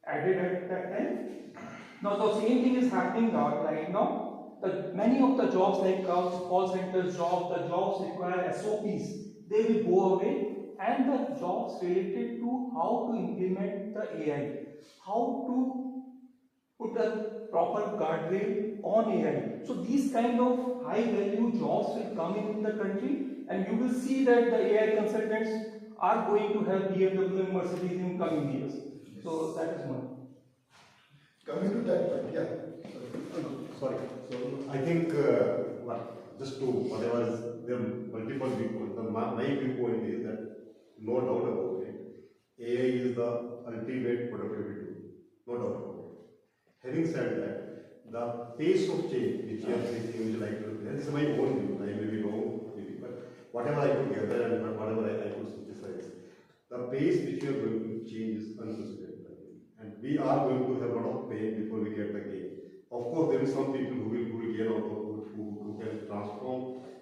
added at that time. Now the same thing is happening right now. many of the jobs like call centers jobs, the jobs require SOPs, they will go away, and the jobs related to how to implement the AI, how to put a proper guardrail on AI. So these kind of high value jobs will come in the country, and you will see that the AI consultants are going to help BMW and Mercedes in coming years. So that is one. Coming to that point, yeah. Sorry. So I think just to whatever is there are multiple viewpoints. My viewpoint is that no doubt about it, AI is the ultimate productivity tool. No doubt about it. Having said that, the pace of change which you are facing, which I like to represent, this is my own view. I may be wrong, maybe, but whatever I could gather and whatever I could synthesize, the pace which you are going to change is unprecedented. And we are going to have a lot of pain before we get the gain. Of course, there is some people who will gain out of it, who can transform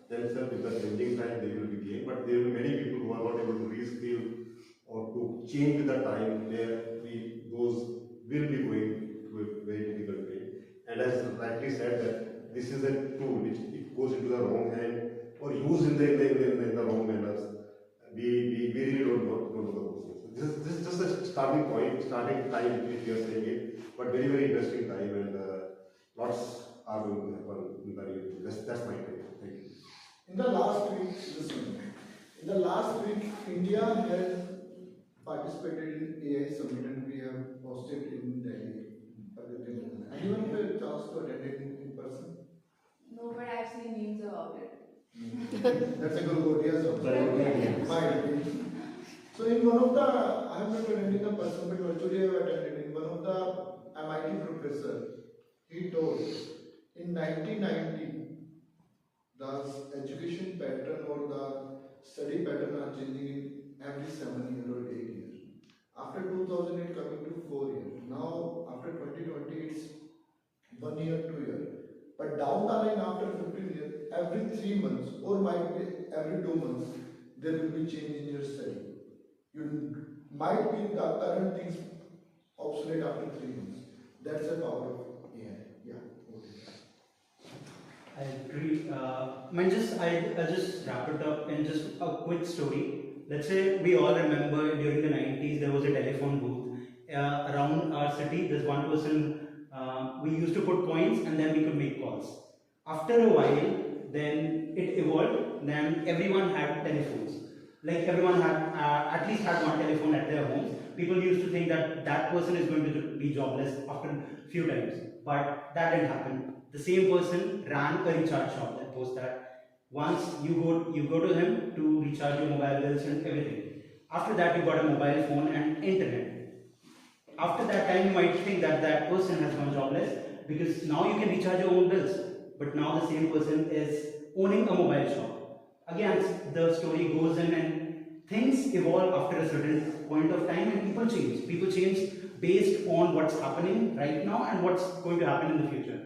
themselves with the changing time, they will be gained. But there will be many people who are not able to reskill or to change with the time, where those will be going to a very difficult way. And as rightly said, that this is a tool which it goes into the wrong hand or used in the wrong manners. We really don't know the process. This is just a starting point, starting time which we are saying it, but very, very interesting time, and lots are going to happen in the near future. That's my take. Thank you. In the last week, India has participated in AI Summit, and we have hosted in Delhi. Anyone have a chance to attend it in person? No, but I've seen memes about it. That's a good idea. So in one of the, I have not attended in person, but virtually I have attended. In one of the MIT professor, he told in 1990, the education pattern or the study pattern are changing in every 7 years or 8 years. After 2008 coming to 4 years. Now after 2020 it's 1 year, 2 years. But down the line after 15 years, every 3 months or might be every 2 months, there will be change in your study. You might be the current things obsolete after 3 months. That's the power of AI. Yeah. I agree. I'll just wrap it up in just a quick story. Let's say we all remember during the 90s there was a telephone booth around our city. There's one person. We used to put coins and then we could make calls. After a while, then it evolved. Then everyone had telephones. Like everyone had at least had one telephone at their homes. People used to think that that person is going to be jobless after a few times, but that didn't happen. The same person ran a recharge shop that post that once you go to him to recharge your mobile bills and everything. After that, you got a mobile phone and internet. After that time, you might think that that person has gone jobless because now you can recharge your own bills. But now the same person is owning a mobile shop. Again, the story goes in and things evolve after a certain point of time, and people change. People change based on what's happening right now and what's going to happen in the future.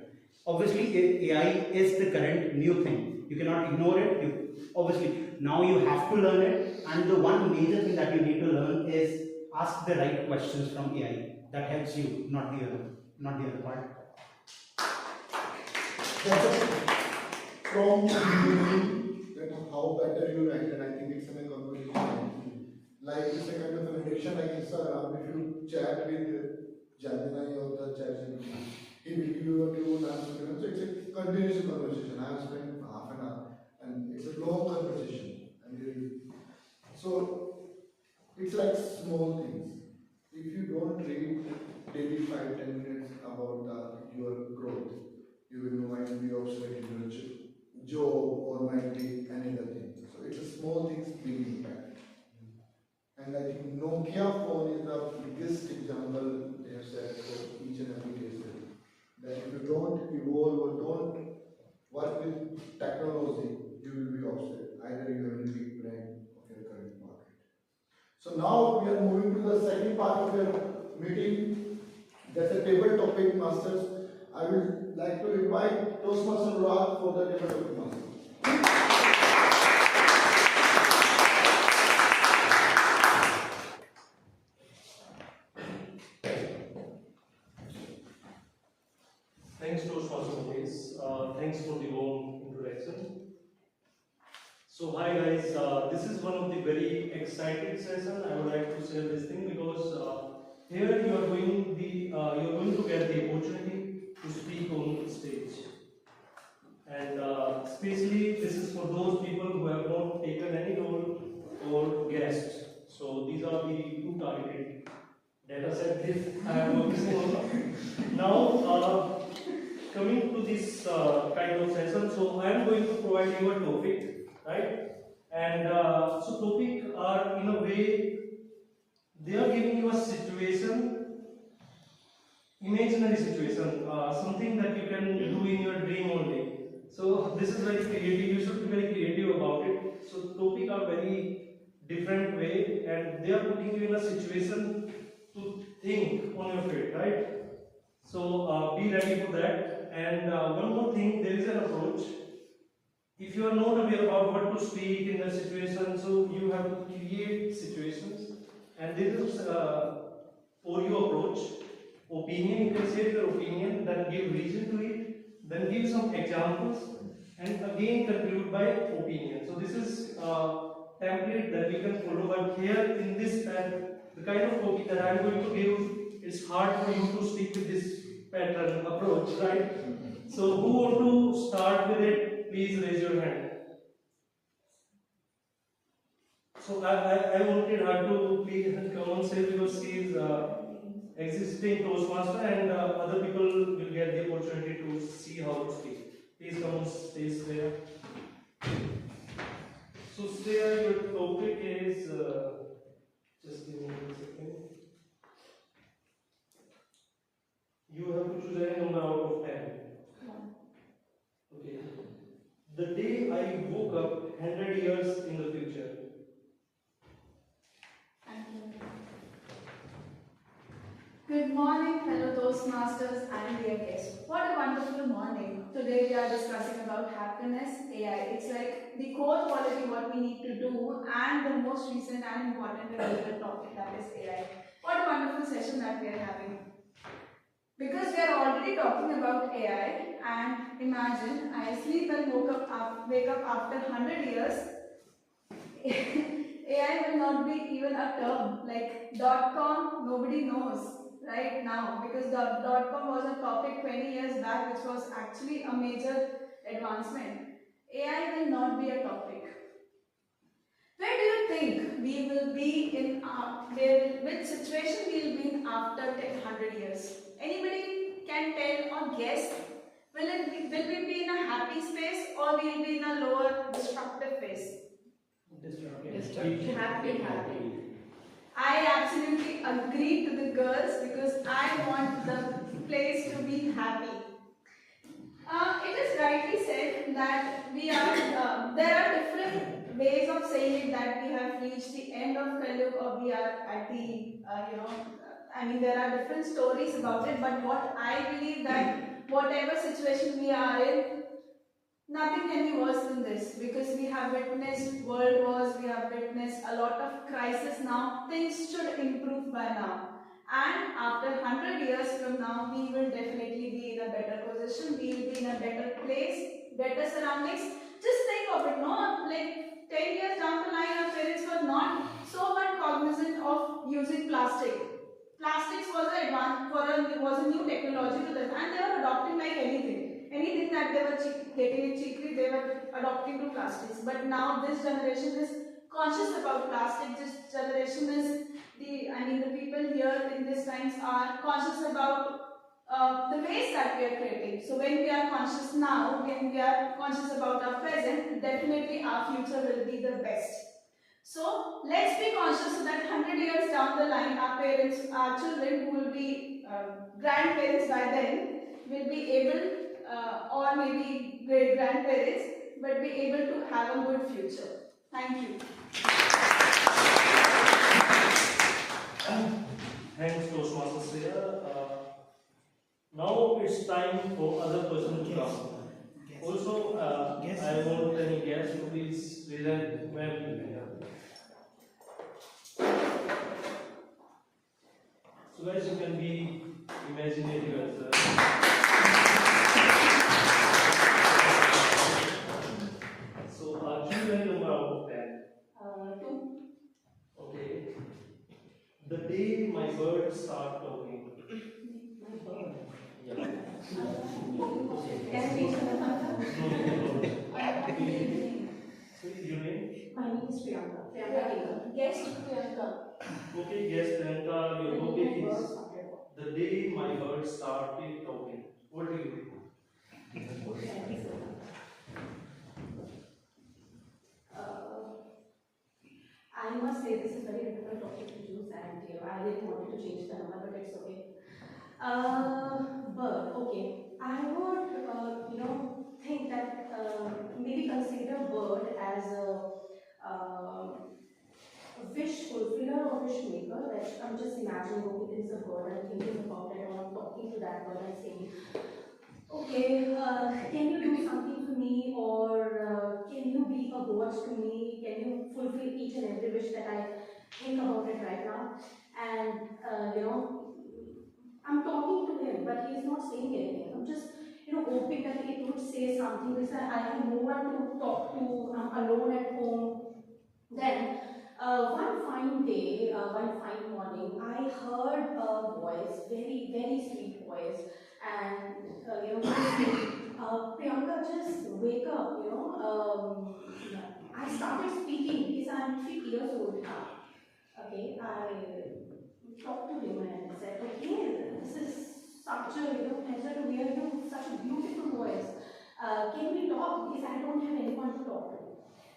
Obviously, AI is the current new thing. You cannot ignore it. Obviously, now you have to learn it, and the one major thing that you need to learn is ask the right questions from AI. That helps you, not the other part. From that how better you write, and I think it's in a conversation. Like it's a kind of an addiction like Instagram. If you chat with Gemini or the ChatGPT, he will give you what you want answer. So it's a continuous conversation. I have spent half an hour, and it's a long conversation. So it's like small things. If you don't read daily 5-10 minutes about your growth, you will might be obsolete in your job or might be any other thing. So it's a small things, big impact. And I think Nokia phone is the biggest example they have said for each and every case. That if you don't evolve or don't work with technology, you will be obsolete. Either you have a big brand of your current market. So now we are moving to the second part of your meeting. That's a table topic masters. I would like to invite Toastmaster Raj for the table topic masters. Thanks, Toastmasters. Thanks So hi guys, this is one of the very exciting session. I would like to share this thing because here you are going to get the opportunity to speak on stage, and especially this is for those people who have not taken any role or guest. So these are the two targeted data set that I am working on. Now coming to this kind of session, so I am going to provide you a topic, right? And so topic are in a way they are giving you a situation, imaginary situation, something that you can do in your dream only. So this is very creative. You should be very creative about it. So topic are very different way, and they are putting you in a situation to think on your feet, right? So be ready for that. And one more thing, there is an approach. If you are not aware about what to speak in that situation, so you have to create situations. And this is for your approach. Opinion, you can say your opinion, then give reason to it, then give some examples, and again conclude by opinion. So this is template that we can follow, but here in this the kind of topic that I am going to give, it's hard for you to stick with this pattern approach, right? So who want to start with it? Please raise your hand. So I wanted her to please come on stage because she is existing Toastmaster, and other people will get the opportunity to see how to speak. Please come on stage, Shreya. So Shreya, your topic is just give me a second. You have to choose any number out of 10. Okay. The day I woke up 100 years in the future. Good morning, fellow Toastmasters and dear guests. What a wonderful morning. Today we are discussing about happiness, AI. It's like the core quality what we need to do and the most recent and important and relevant topic, that is AI. What a wonderful session that we are having. Because we are already talking about AI, and imagine I sleep and wake up after 100 years. AI will not be even a term. Like .com, nobody knows right now, because the .com was a topic 20 years back, which was actually a major advancement. AI will not be a topic. Where do you think we will be in, which situation we will be in after 100 years? Anybody can tell or guess? Will we be in a happy space, or will we be in a lower destructive phase? Happy. I absolutely agree to the girls because I want the place to be happy. It is rightly said that we are. There are different ways of saying it, that we have reached the end of Kaliyug, or we are at the I mean, there are different stories about it. But what I believe, that whatever situation we are in, nothing can be worse than this, because we have witnessed world wars, we have witnessed a lot of crisis now. Things should improve by now. And after 100 years from now, we will definitely be in a better position, we will be in a better place, better surroundings. Just think of it, no? Like 10 years down the line, our parents were not so much cognizant of using plastic. Plastics was a new technology to them, and they were adopting like anything. Anything that they were getting it cheaply, they were adopting to plastics. But now this generation is conscious about plastic. This generation is the people here in these times are conscious about the waste that we are creating. So when we are conscious now, when we are conscious about our present, definitely our future will be the best. So let's be conscious so that 100 years down the line, our parents, our children, who will be grandparents by then, will be able, or maybe great grandparents, but be able to have a good future. Thank you. Thanks, Toastmasters here. Now it's time for other person to come. Also, I want any guests to please raise their hand. So guys, you can be imaginative as well. So choose any number The day my birds start talking. Yeah. Can I take some No, your name? My name is Priyanka. Priyanka. Guest Priyanka. Okay, yes, Priyanka, your topic is the day my birds started talking. What do you think? I must say this is very difficult topic to choose, and I really wanted to change the number, but it's okay. Bird, okay. I would, think that maybe consider bird as a wish fulfiller or wish maker. That I'm just imagining, okay, there is a bird, I'm thinking about it, or I'm talking to that bird and saying, okay, can you do something for me, or can you be a god to me? Can you fulfill each and every wish that I think about it right now? And I'm talking to him, but he's not saying anything. I'm just hoping that it would say something because I have no one to talk to. I'm alone at home. Then one fine day, one fine morning, I heard a voice, very very sweet voice, and Priyanka, just wake up. I started speaking because I'm 3 years old now. Okay, I talked to him and said, okay, this is such a pleasure to hear you, such a beautiful voice. Can we talk? Because I don't have anyone to talk to.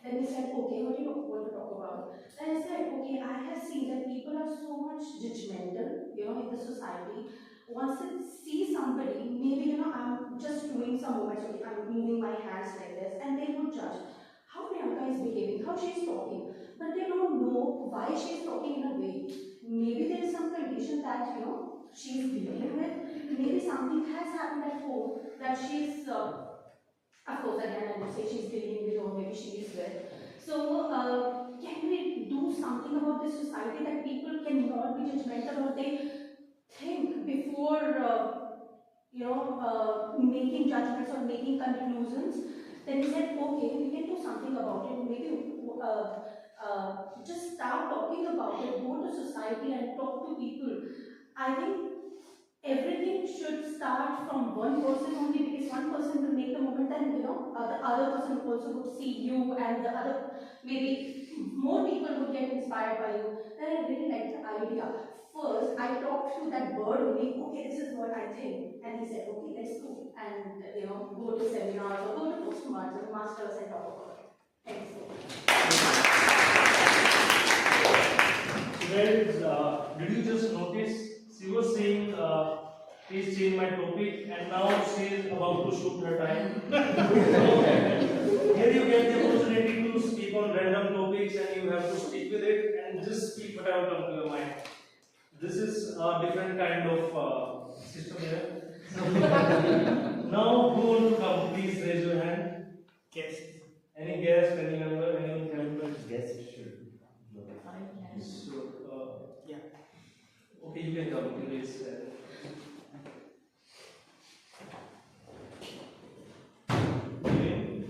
Then he said, okay, what do you want to talk about? Then I said, okay, I have seen that people are so much judgmental, in the society. Once they see somebody, maybe, I'm just doing some movements, okay, I'm moving my hands like this, and they would judge how Priyanka is behaving, how she's talking. But they don't know why she's talking in a way. Maybe there is some condition that, she's dealing with. Maybe something has happened at home that she's, of course, again, I would say she's dealing with, or maybe she is with. So, can we do something about this society that people cannot be judgmental, or they think before, making judgments or making conclusions? Then he said, okay, we can do something about it. Maybe just start talking about it, go to society and talk to people. I think everything should start from one person only, because one person will make the movement, and the other person also would see you, and the other, maybe more people would get inspired by you. Then I really like the idea. First, I talked to that bird only, okay, this is what I think. And he said, okay, let's go. And, go to seminars or go to Toastmasters and talk about it. Thanks so much. Guys, did you just notice? She was saying, please change my topic, and now she is about to shoot her time. Here you get the opportunity to speak on random topics, and you have to stick with it and just speak whatever comes to your mind. This is a different kind of system here. Now, who want to come? Please raise your hand. Guest. Any guest, any member, any member? Guest should. So, yeah. Okay, you can come. Please.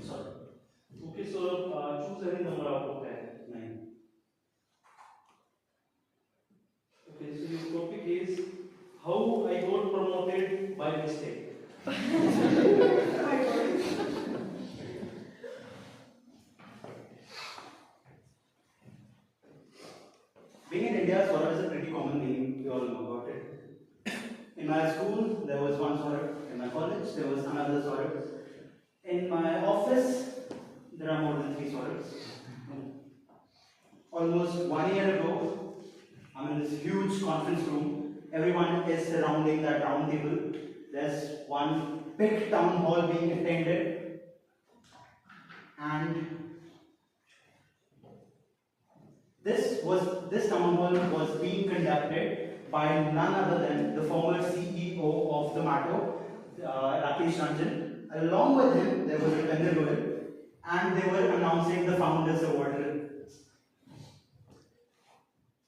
Sorry. Okay, so choose any number out of 10. 9. Okay, so your topic is how I got promoted by mistake. Being in India, Saurabh is a pretty common name, we all know about it. In my school, there was one Saurabh. In my college, there was another Saurabh. In my office, there are more than 3 Saurabhs. Almost 1 year ago, I'm in this huge conference room. Everyone is surrounding that round table. There's one big town hall being attended. And this town hall was being conducted by none other than the former CEO of the Matto, Rakesh Ranjan. Along with him, there was Vipender Goyal, and they were announcing the Founders Award.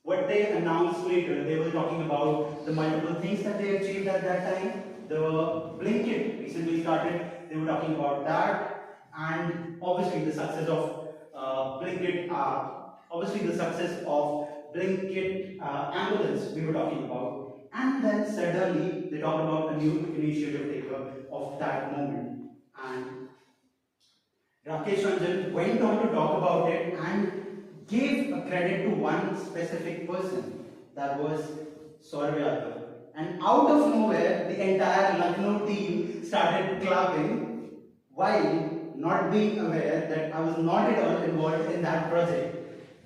What they announced later, they were talking about the multiple things that they achieved at that time. The Blinkit recently started, they were talking about that, and obviously the success of Blinkit, obviously the success of blanket ambulance we were talking about, and then suddenly they talked about a new initiative taker of that moment. And Rakesh Ranjan went on to talk about it and gave a credit to one specific person, that was Saurabh Yadav. And out of nowhere, the entire Lucknow team started clapping while not being aware that I was not at all involved in that project.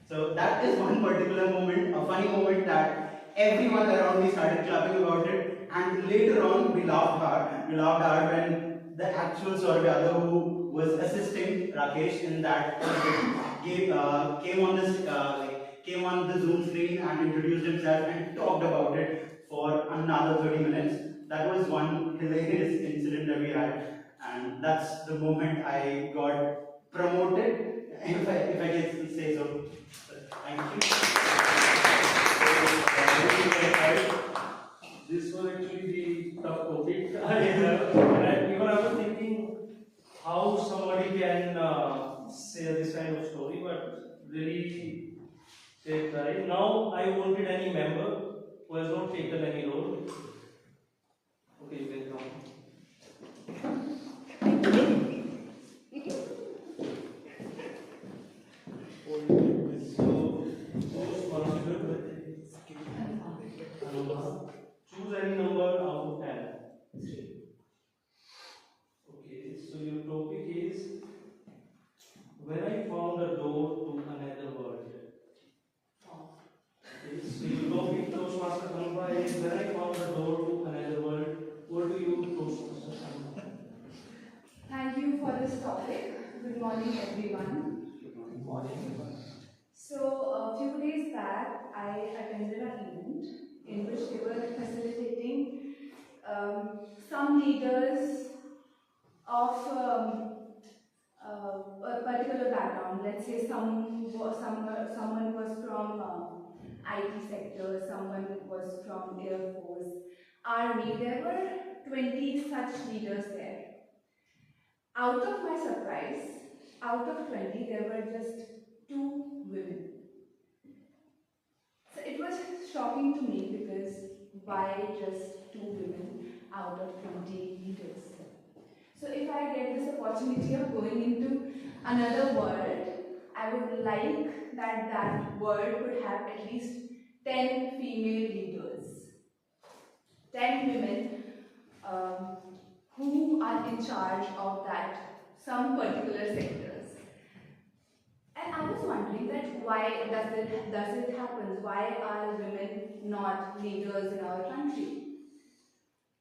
So that is one particular moment, a funny moment that everyone around me started clapping about it, and later on we laughed hard. We laughed hard when the actual Saurabh Yadav, who was assisting Rakesh in that project, came on the Zoom screen and introduced himself and talked about it for another 30 minutes. That was one hilarious incident that we had, and that's the moment I got promoted, if I can say so. Thank you. This was actually the tough topic I have. And even I was thinking how somebody can say this kind of story, but really they tried. Now I wanted any member who has not taken any role. Okay, you can come. Choose any number out of 10. Okay, so your topic is when I found a door to another world. Okay, so your topic, Toastmaster Kanumba, is when I found a door to another world. What do you, Toastmaster Kanumba? Thank you for this topic. Good morning, everyone. Good morning. So, a few days back, I attended an event in which they were facilitating some leaders of a particular background. Let's say someone was from IT sector, someone was from Air Force, Army. There were 20 such leaders there. Out of my surprise, out of 20, there were just 2 women. So it was shocking to me because why just 2 women out of 20 leaders? So if I get this opportunity of going into another world, I would like that world would have at least 10 female leaders, 10 women who are in charge of some particular sectors. And I was wondering that why does it happen? Why are women not leaders in our country?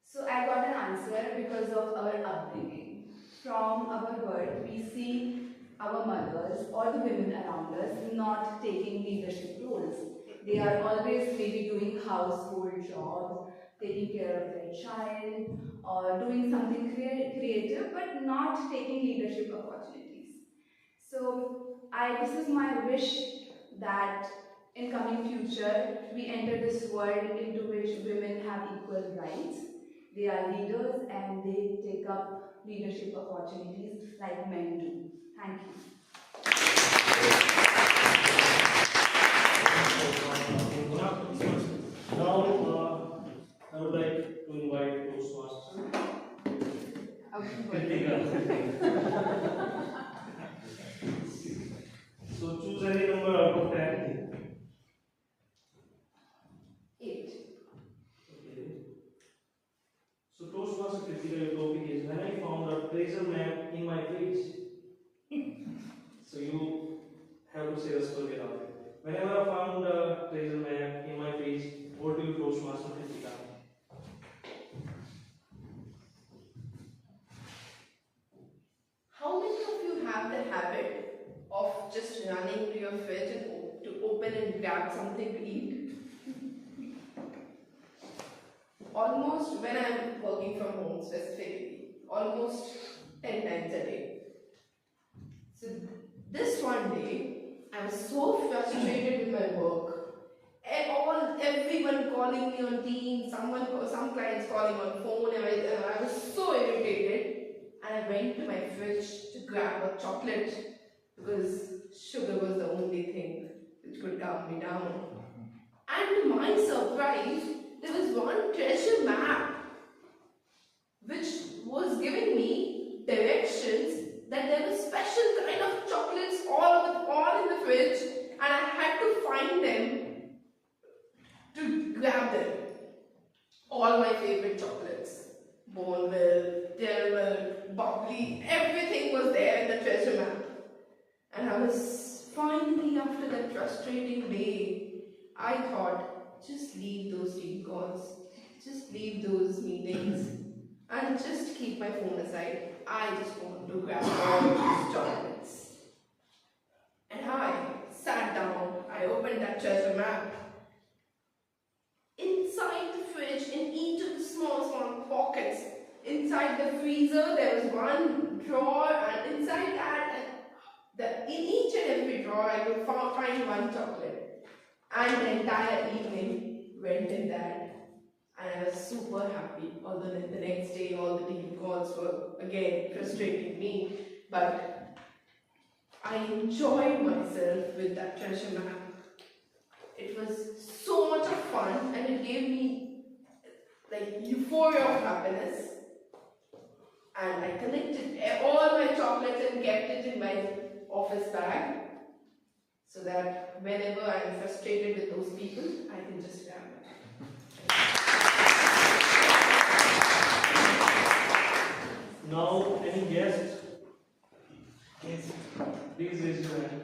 So I got an answer because of our upbringing. From our birth, we see our mothers or the women around us not taking leadership roles. They are always maybe doing household jobs, taking care of their child, or doing something creative, but not taking leadership opportunities. So this is my wish that in coming future, we enter this world into which women have equal rights. They are leaders and they take up leadership opportunities like men do. Thank you. Now, I would like to invite Toastmaster. So choose any number out of 10. 8. Okay. So Toastmaster Kritika, your topic is when I found a treasure map in my fridge. So you have to say the story around it. Whenever I found a treasure map in my fridge, what do you, Toastmaster Kritika? How many of you have the habit of just running to your fridge and to open and grab something to eat? Almost, when I'm working from home specifically, almost 10 times a day. So this one day, I was so frustrated with my work. Everyone calling me on Teams, some clients calling on phone, and I was so irritated. And I went to my fridge to grab a chocolate because sugar was the only thing which could calm me down. a map which was giving me directions that there were special kind of chocolates all in the fridge, and I had to find them to grab them. All my favorite chocolates, Bonville, Dairy Milk, Bubbly, everything was there in the treasure map. And I was finally, after that frustrating day, I thought, just leave those team calls, just leave those meetings, and just keep my phone aside. I just want to grab all these chocolates. And I sat down, I opened that treasure map. Inside the fridge, in each of the small pockets, inside the freezer, there was one drawer, and inside that, in each and every drawer, I could find one chocolate. And the entire evening went in that. And I was super happy, although the next day all the team calls were again frustrating me. But I enjoyed myself with that treasure map. It was so much of fun, and it gave me like euphoria of happiness. And I collected all my chocolates and kept it in my office bag, so that whenever I am frustrated with those people, I can just grab it. Now, any guest? Yes. Please raise your hand.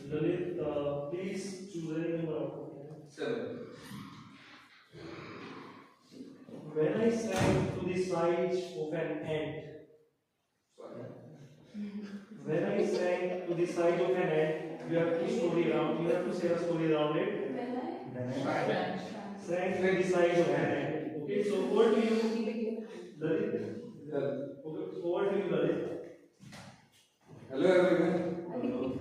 Lalit, please choose any number out of 7. When I stand to the side of an ant. When I stand to the side of an ant, you have to say a story around it. Stand to the side of an ant. Okay, so over to you, Lalit. Okay, over to you, Lalit. Hello everyone.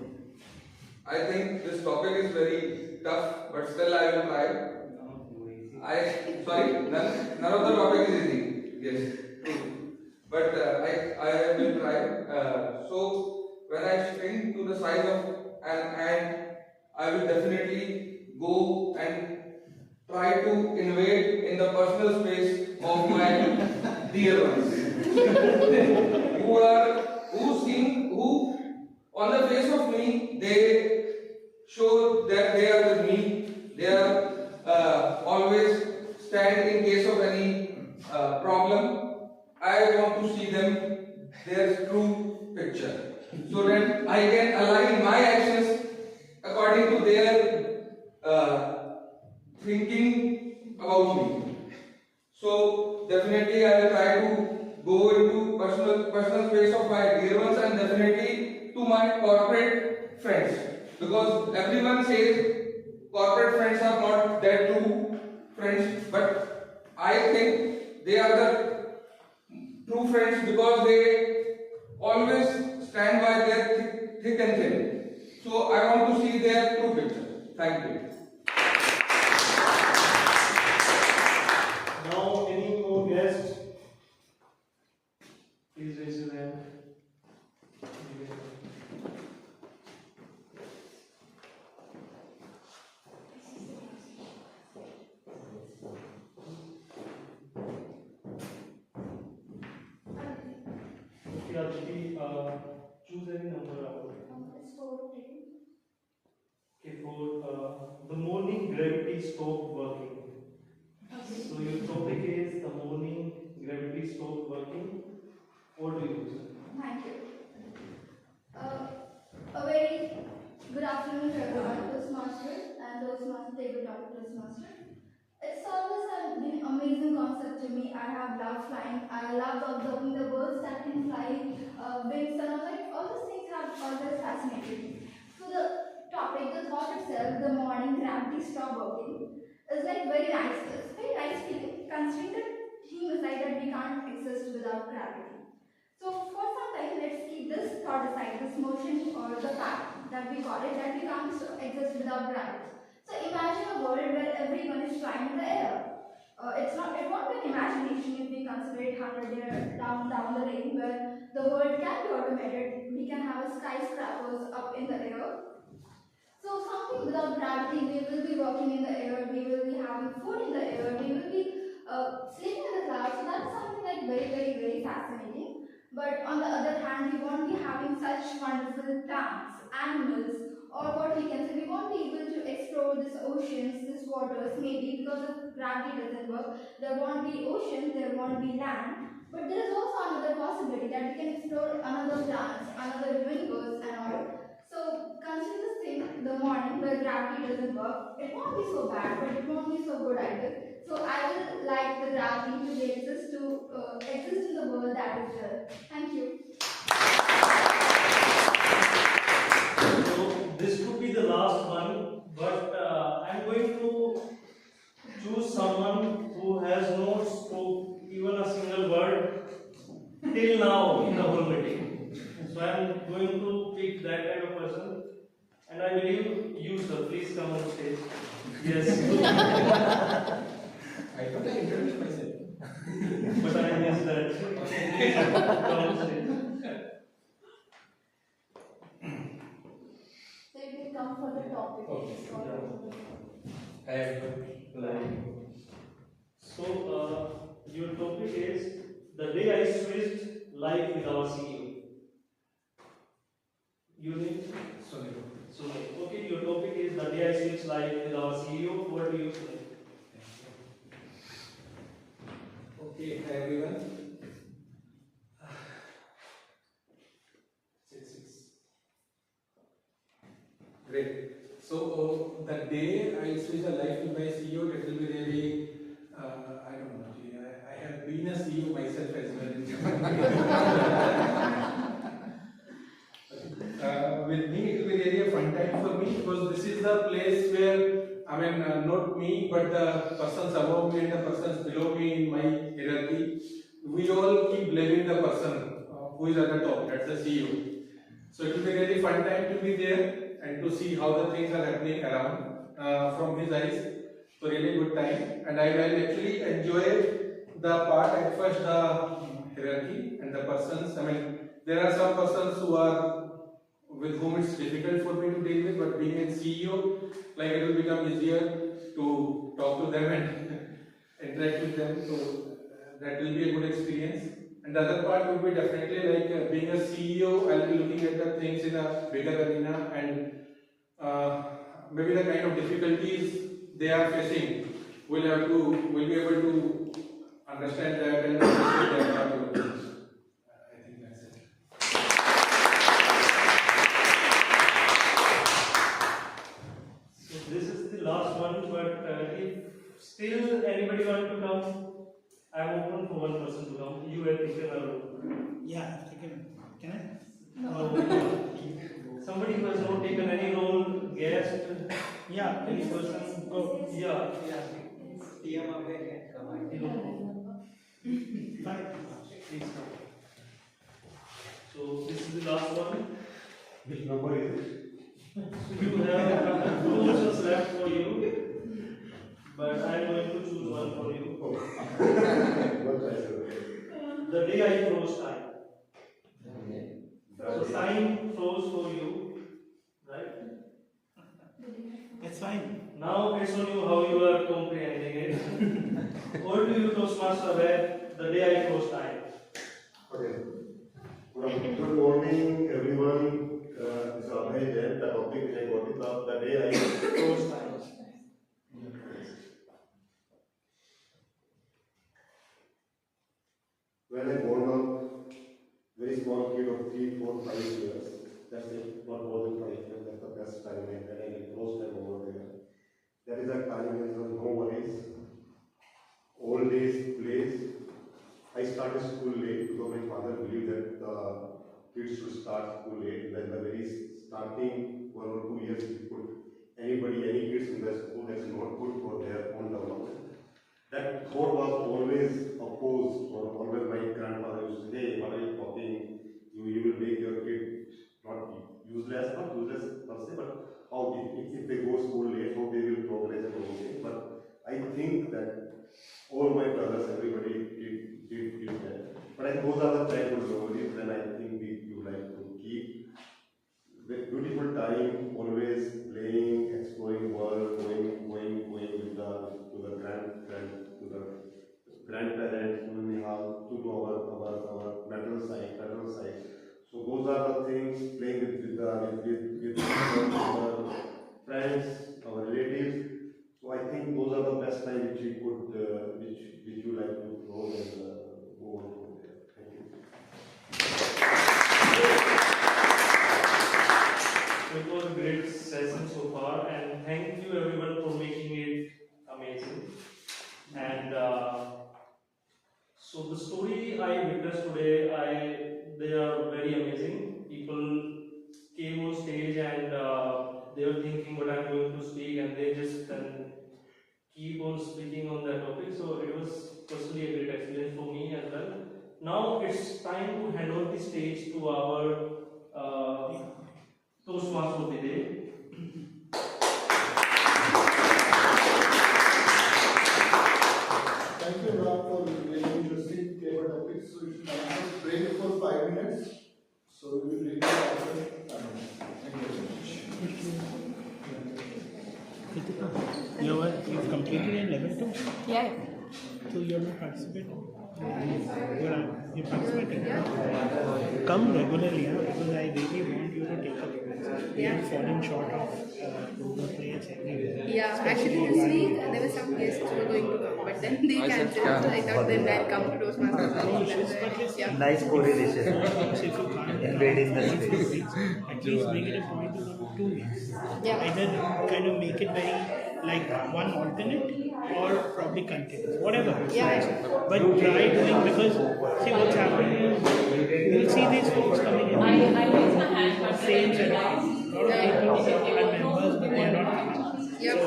I think this topic is very tough, but still I will try. Sorry, none of the topic is easy. Yes, true. But I will try. So when I shrink to the size of an ant, I will definitely go and try to invade in the personal space of my dear ones. who on the face of me, they show that they are with me. They are always stand in case of any problem. I want to see them, their true picture, so that I can align my actions according to their thinking about me. So definitely I will try to go into personal space of my dear ones, and definitely to my corporate friends, because everyone says corporate friends are not that true friends, but I think they are the true friends because they always stand by their thick and thin. So I want to see their true picture. Thank you. Now, any more guests? Please raise your hand. Okay, Ajiti, choose any number out. It's 4. Okay, for the morning gravity stopped working. So your topic is the morning gravity stopped working. What do you do? Thank you. A very good afternoon to everyone, Toastmaster and Toastmaster Tabletop Toastmaster. It's always been an amazing concept to me. I have loved flying. I love observing the birds that can fly, wings and all those things have always fascinated me. So the topic, the thought itself, the morning gravity stop working, is like very nice. It's very nice feeling, considering the theme aside that we can't exist without gravity. So for some time, let's keep this thought aside, this motion or the fact that we call it, that we can't exist without gravity. So imagine a world where everyone is flying in the air. It won't be an imagination if we consider it 100 years down the lane, where the world can be automated. We can have skyscrapers up in the air. So some without gravity, we will be walking in the air, we will be having food in the air, we will be sleeping in the clouds. So that's something like very fascinating. But on the other hand, we won't be having such wonderful plants, animals, or what we can say, we won't be able to explore these oceans, these waters, maybe because of gravity doesn't work. There won't be oceans, there won't be land. But there is also another possibility that we can explore another plants, another universe and all. So consider this thing, the morning where gravity doesn't work, it won't be so bad, but it won't be so good either. So I will like the gravity to exist in the world that is there. Thank you. So this could be the last one, but I'm going to choose someone who has not spoke even a single word till now in the whole meeting. So I'm going to pick that kind of person, and I believe you, sir, please come on stage. Yes. I thought I introduced myself. But I missed that. Please come on stage. So you can come for the topic. So your topic is the day I switched life with our CEO. You name? Sunil. Okay, your topic is the day I switched life with our CEO. What do you say? Okay, hi everyone. Great. So the day I switch a life with my CEO, it will be really, I don't know, I have been a CEO myself as well. With me, it will be really a fun time for me because this is the place where, I mean, not me, but the persons above me and the persons below me in my hierarchy, we all keep blaming the person who is at the top, that's the CEO. So it will be a really fun time to be there and to see how the things are happening around from his eyes. So really good time, and I will actually enjoy the part at first, the hierarchy and the persons. I mean, there are some persons who are with whom it's difficult for me to deal with, but being a CEO, like it will become easier to talk to them and interact with them. So that will be a good experience. And the other part would be definitely like being a CEO, I'll be looking at the things in a bigger arena and maybe the kind of difficulties they are facing, we'll be able to understand that and appreciate that part of it. I think that's it. So this is the last one, but if still anybody want to come, I'm open for one person to come. You have taken a role. Yeah, I've taken. Can I? No. Somebody who has not taken any role, guest. Yeah, any person. Oh, yeah. Fine. Please come. So this is the last one. Which number is it? You have 2 options left for you, but I am going to choose one for you. The day I froze time. So time froze for you, right? It's fine. Now it's on you how you are comprehending it. Or do you Toastmaster where the day I froze time? Okay. Good morning, everyone. This is Abhay Jain. The topic which I got is the day I froze time. When I born up, very small kid of 3, 4, 5 years. That's it, not more than 5 years. That's the best time I had. I get close time over there. That is a time when there was no worries. All days plays. I started school late because my father believed that kids should start school late. When the very starting 1 or 2 years, he put any kids in the school that is not good for their own development. That thought was always opposed, or always my grandfather used to say, hey, what are you talking? You will make your kid not useless per se, but how if they go school late, how they will progress and everything. But I think that all my brothers, everybody did that. But I think those are the childhood memories, and I think you like to keep. The beautiful time, always playing, exploring. side, federal side. So those are the things, playing with our friends, our relatives. So I think those are the best time which we could, which you like to close and go on from there. Thank you. So it was a great session so far, and thank you everyone for making it amazing. And so the story I witnessed today, they are very amazing. People came on stage and they were thinking what I'm going to speak, and they just keep on speaking on that topic. So it was personally a great experience for me as well. Now it's time to hand over the stage to our Toastmaster of the day. Thank you, Rob, for very interesting clever topics. So it's time for break for 5 minutes. So we will break after 5 minutes. Thank you very much. You've completed in level 2? Yeah. So you're not participating? You're participating? Come regularly, because I really want you to take up. We have fallen short of Google players everywhere. Yeah, actually this week there were some guests who were going to come, but then they cancelled. So I thought then I'd come to Toastmasters. Yeah. Nice correlation. So if you can't Invading the for space. weeks, at least make it a point to come 2 weeks. Yeah. Either kind of make it very like one alternate or probably continuous, whatever. Yeah. But try doing, because see what's happening is you'll see these folks coming in. Same setup. A lot of people are members but they are not coming. Yep. So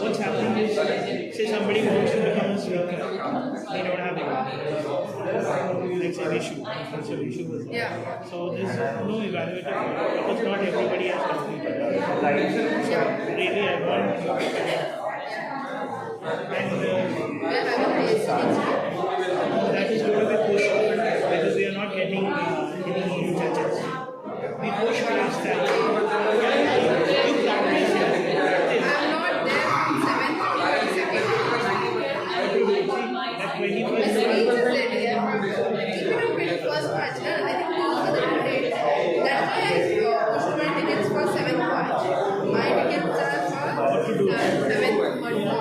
what's happening is, say somebody wants to become a speaker, they don't have evaluators. Let's say Vishu. So Vishu was there. Yeah. So there's no evaluator because not everybody has completed that. So really I want you to that is going to be pushed because we are not getting any new judges. We push past that. You practice. I'm not there from 7th to 22nd. That 21st. My speech is ready. Keep it on 21st March. I think those are the two dates. That's why I pushed my tickets for 7th March. My tickets are for 7th morning.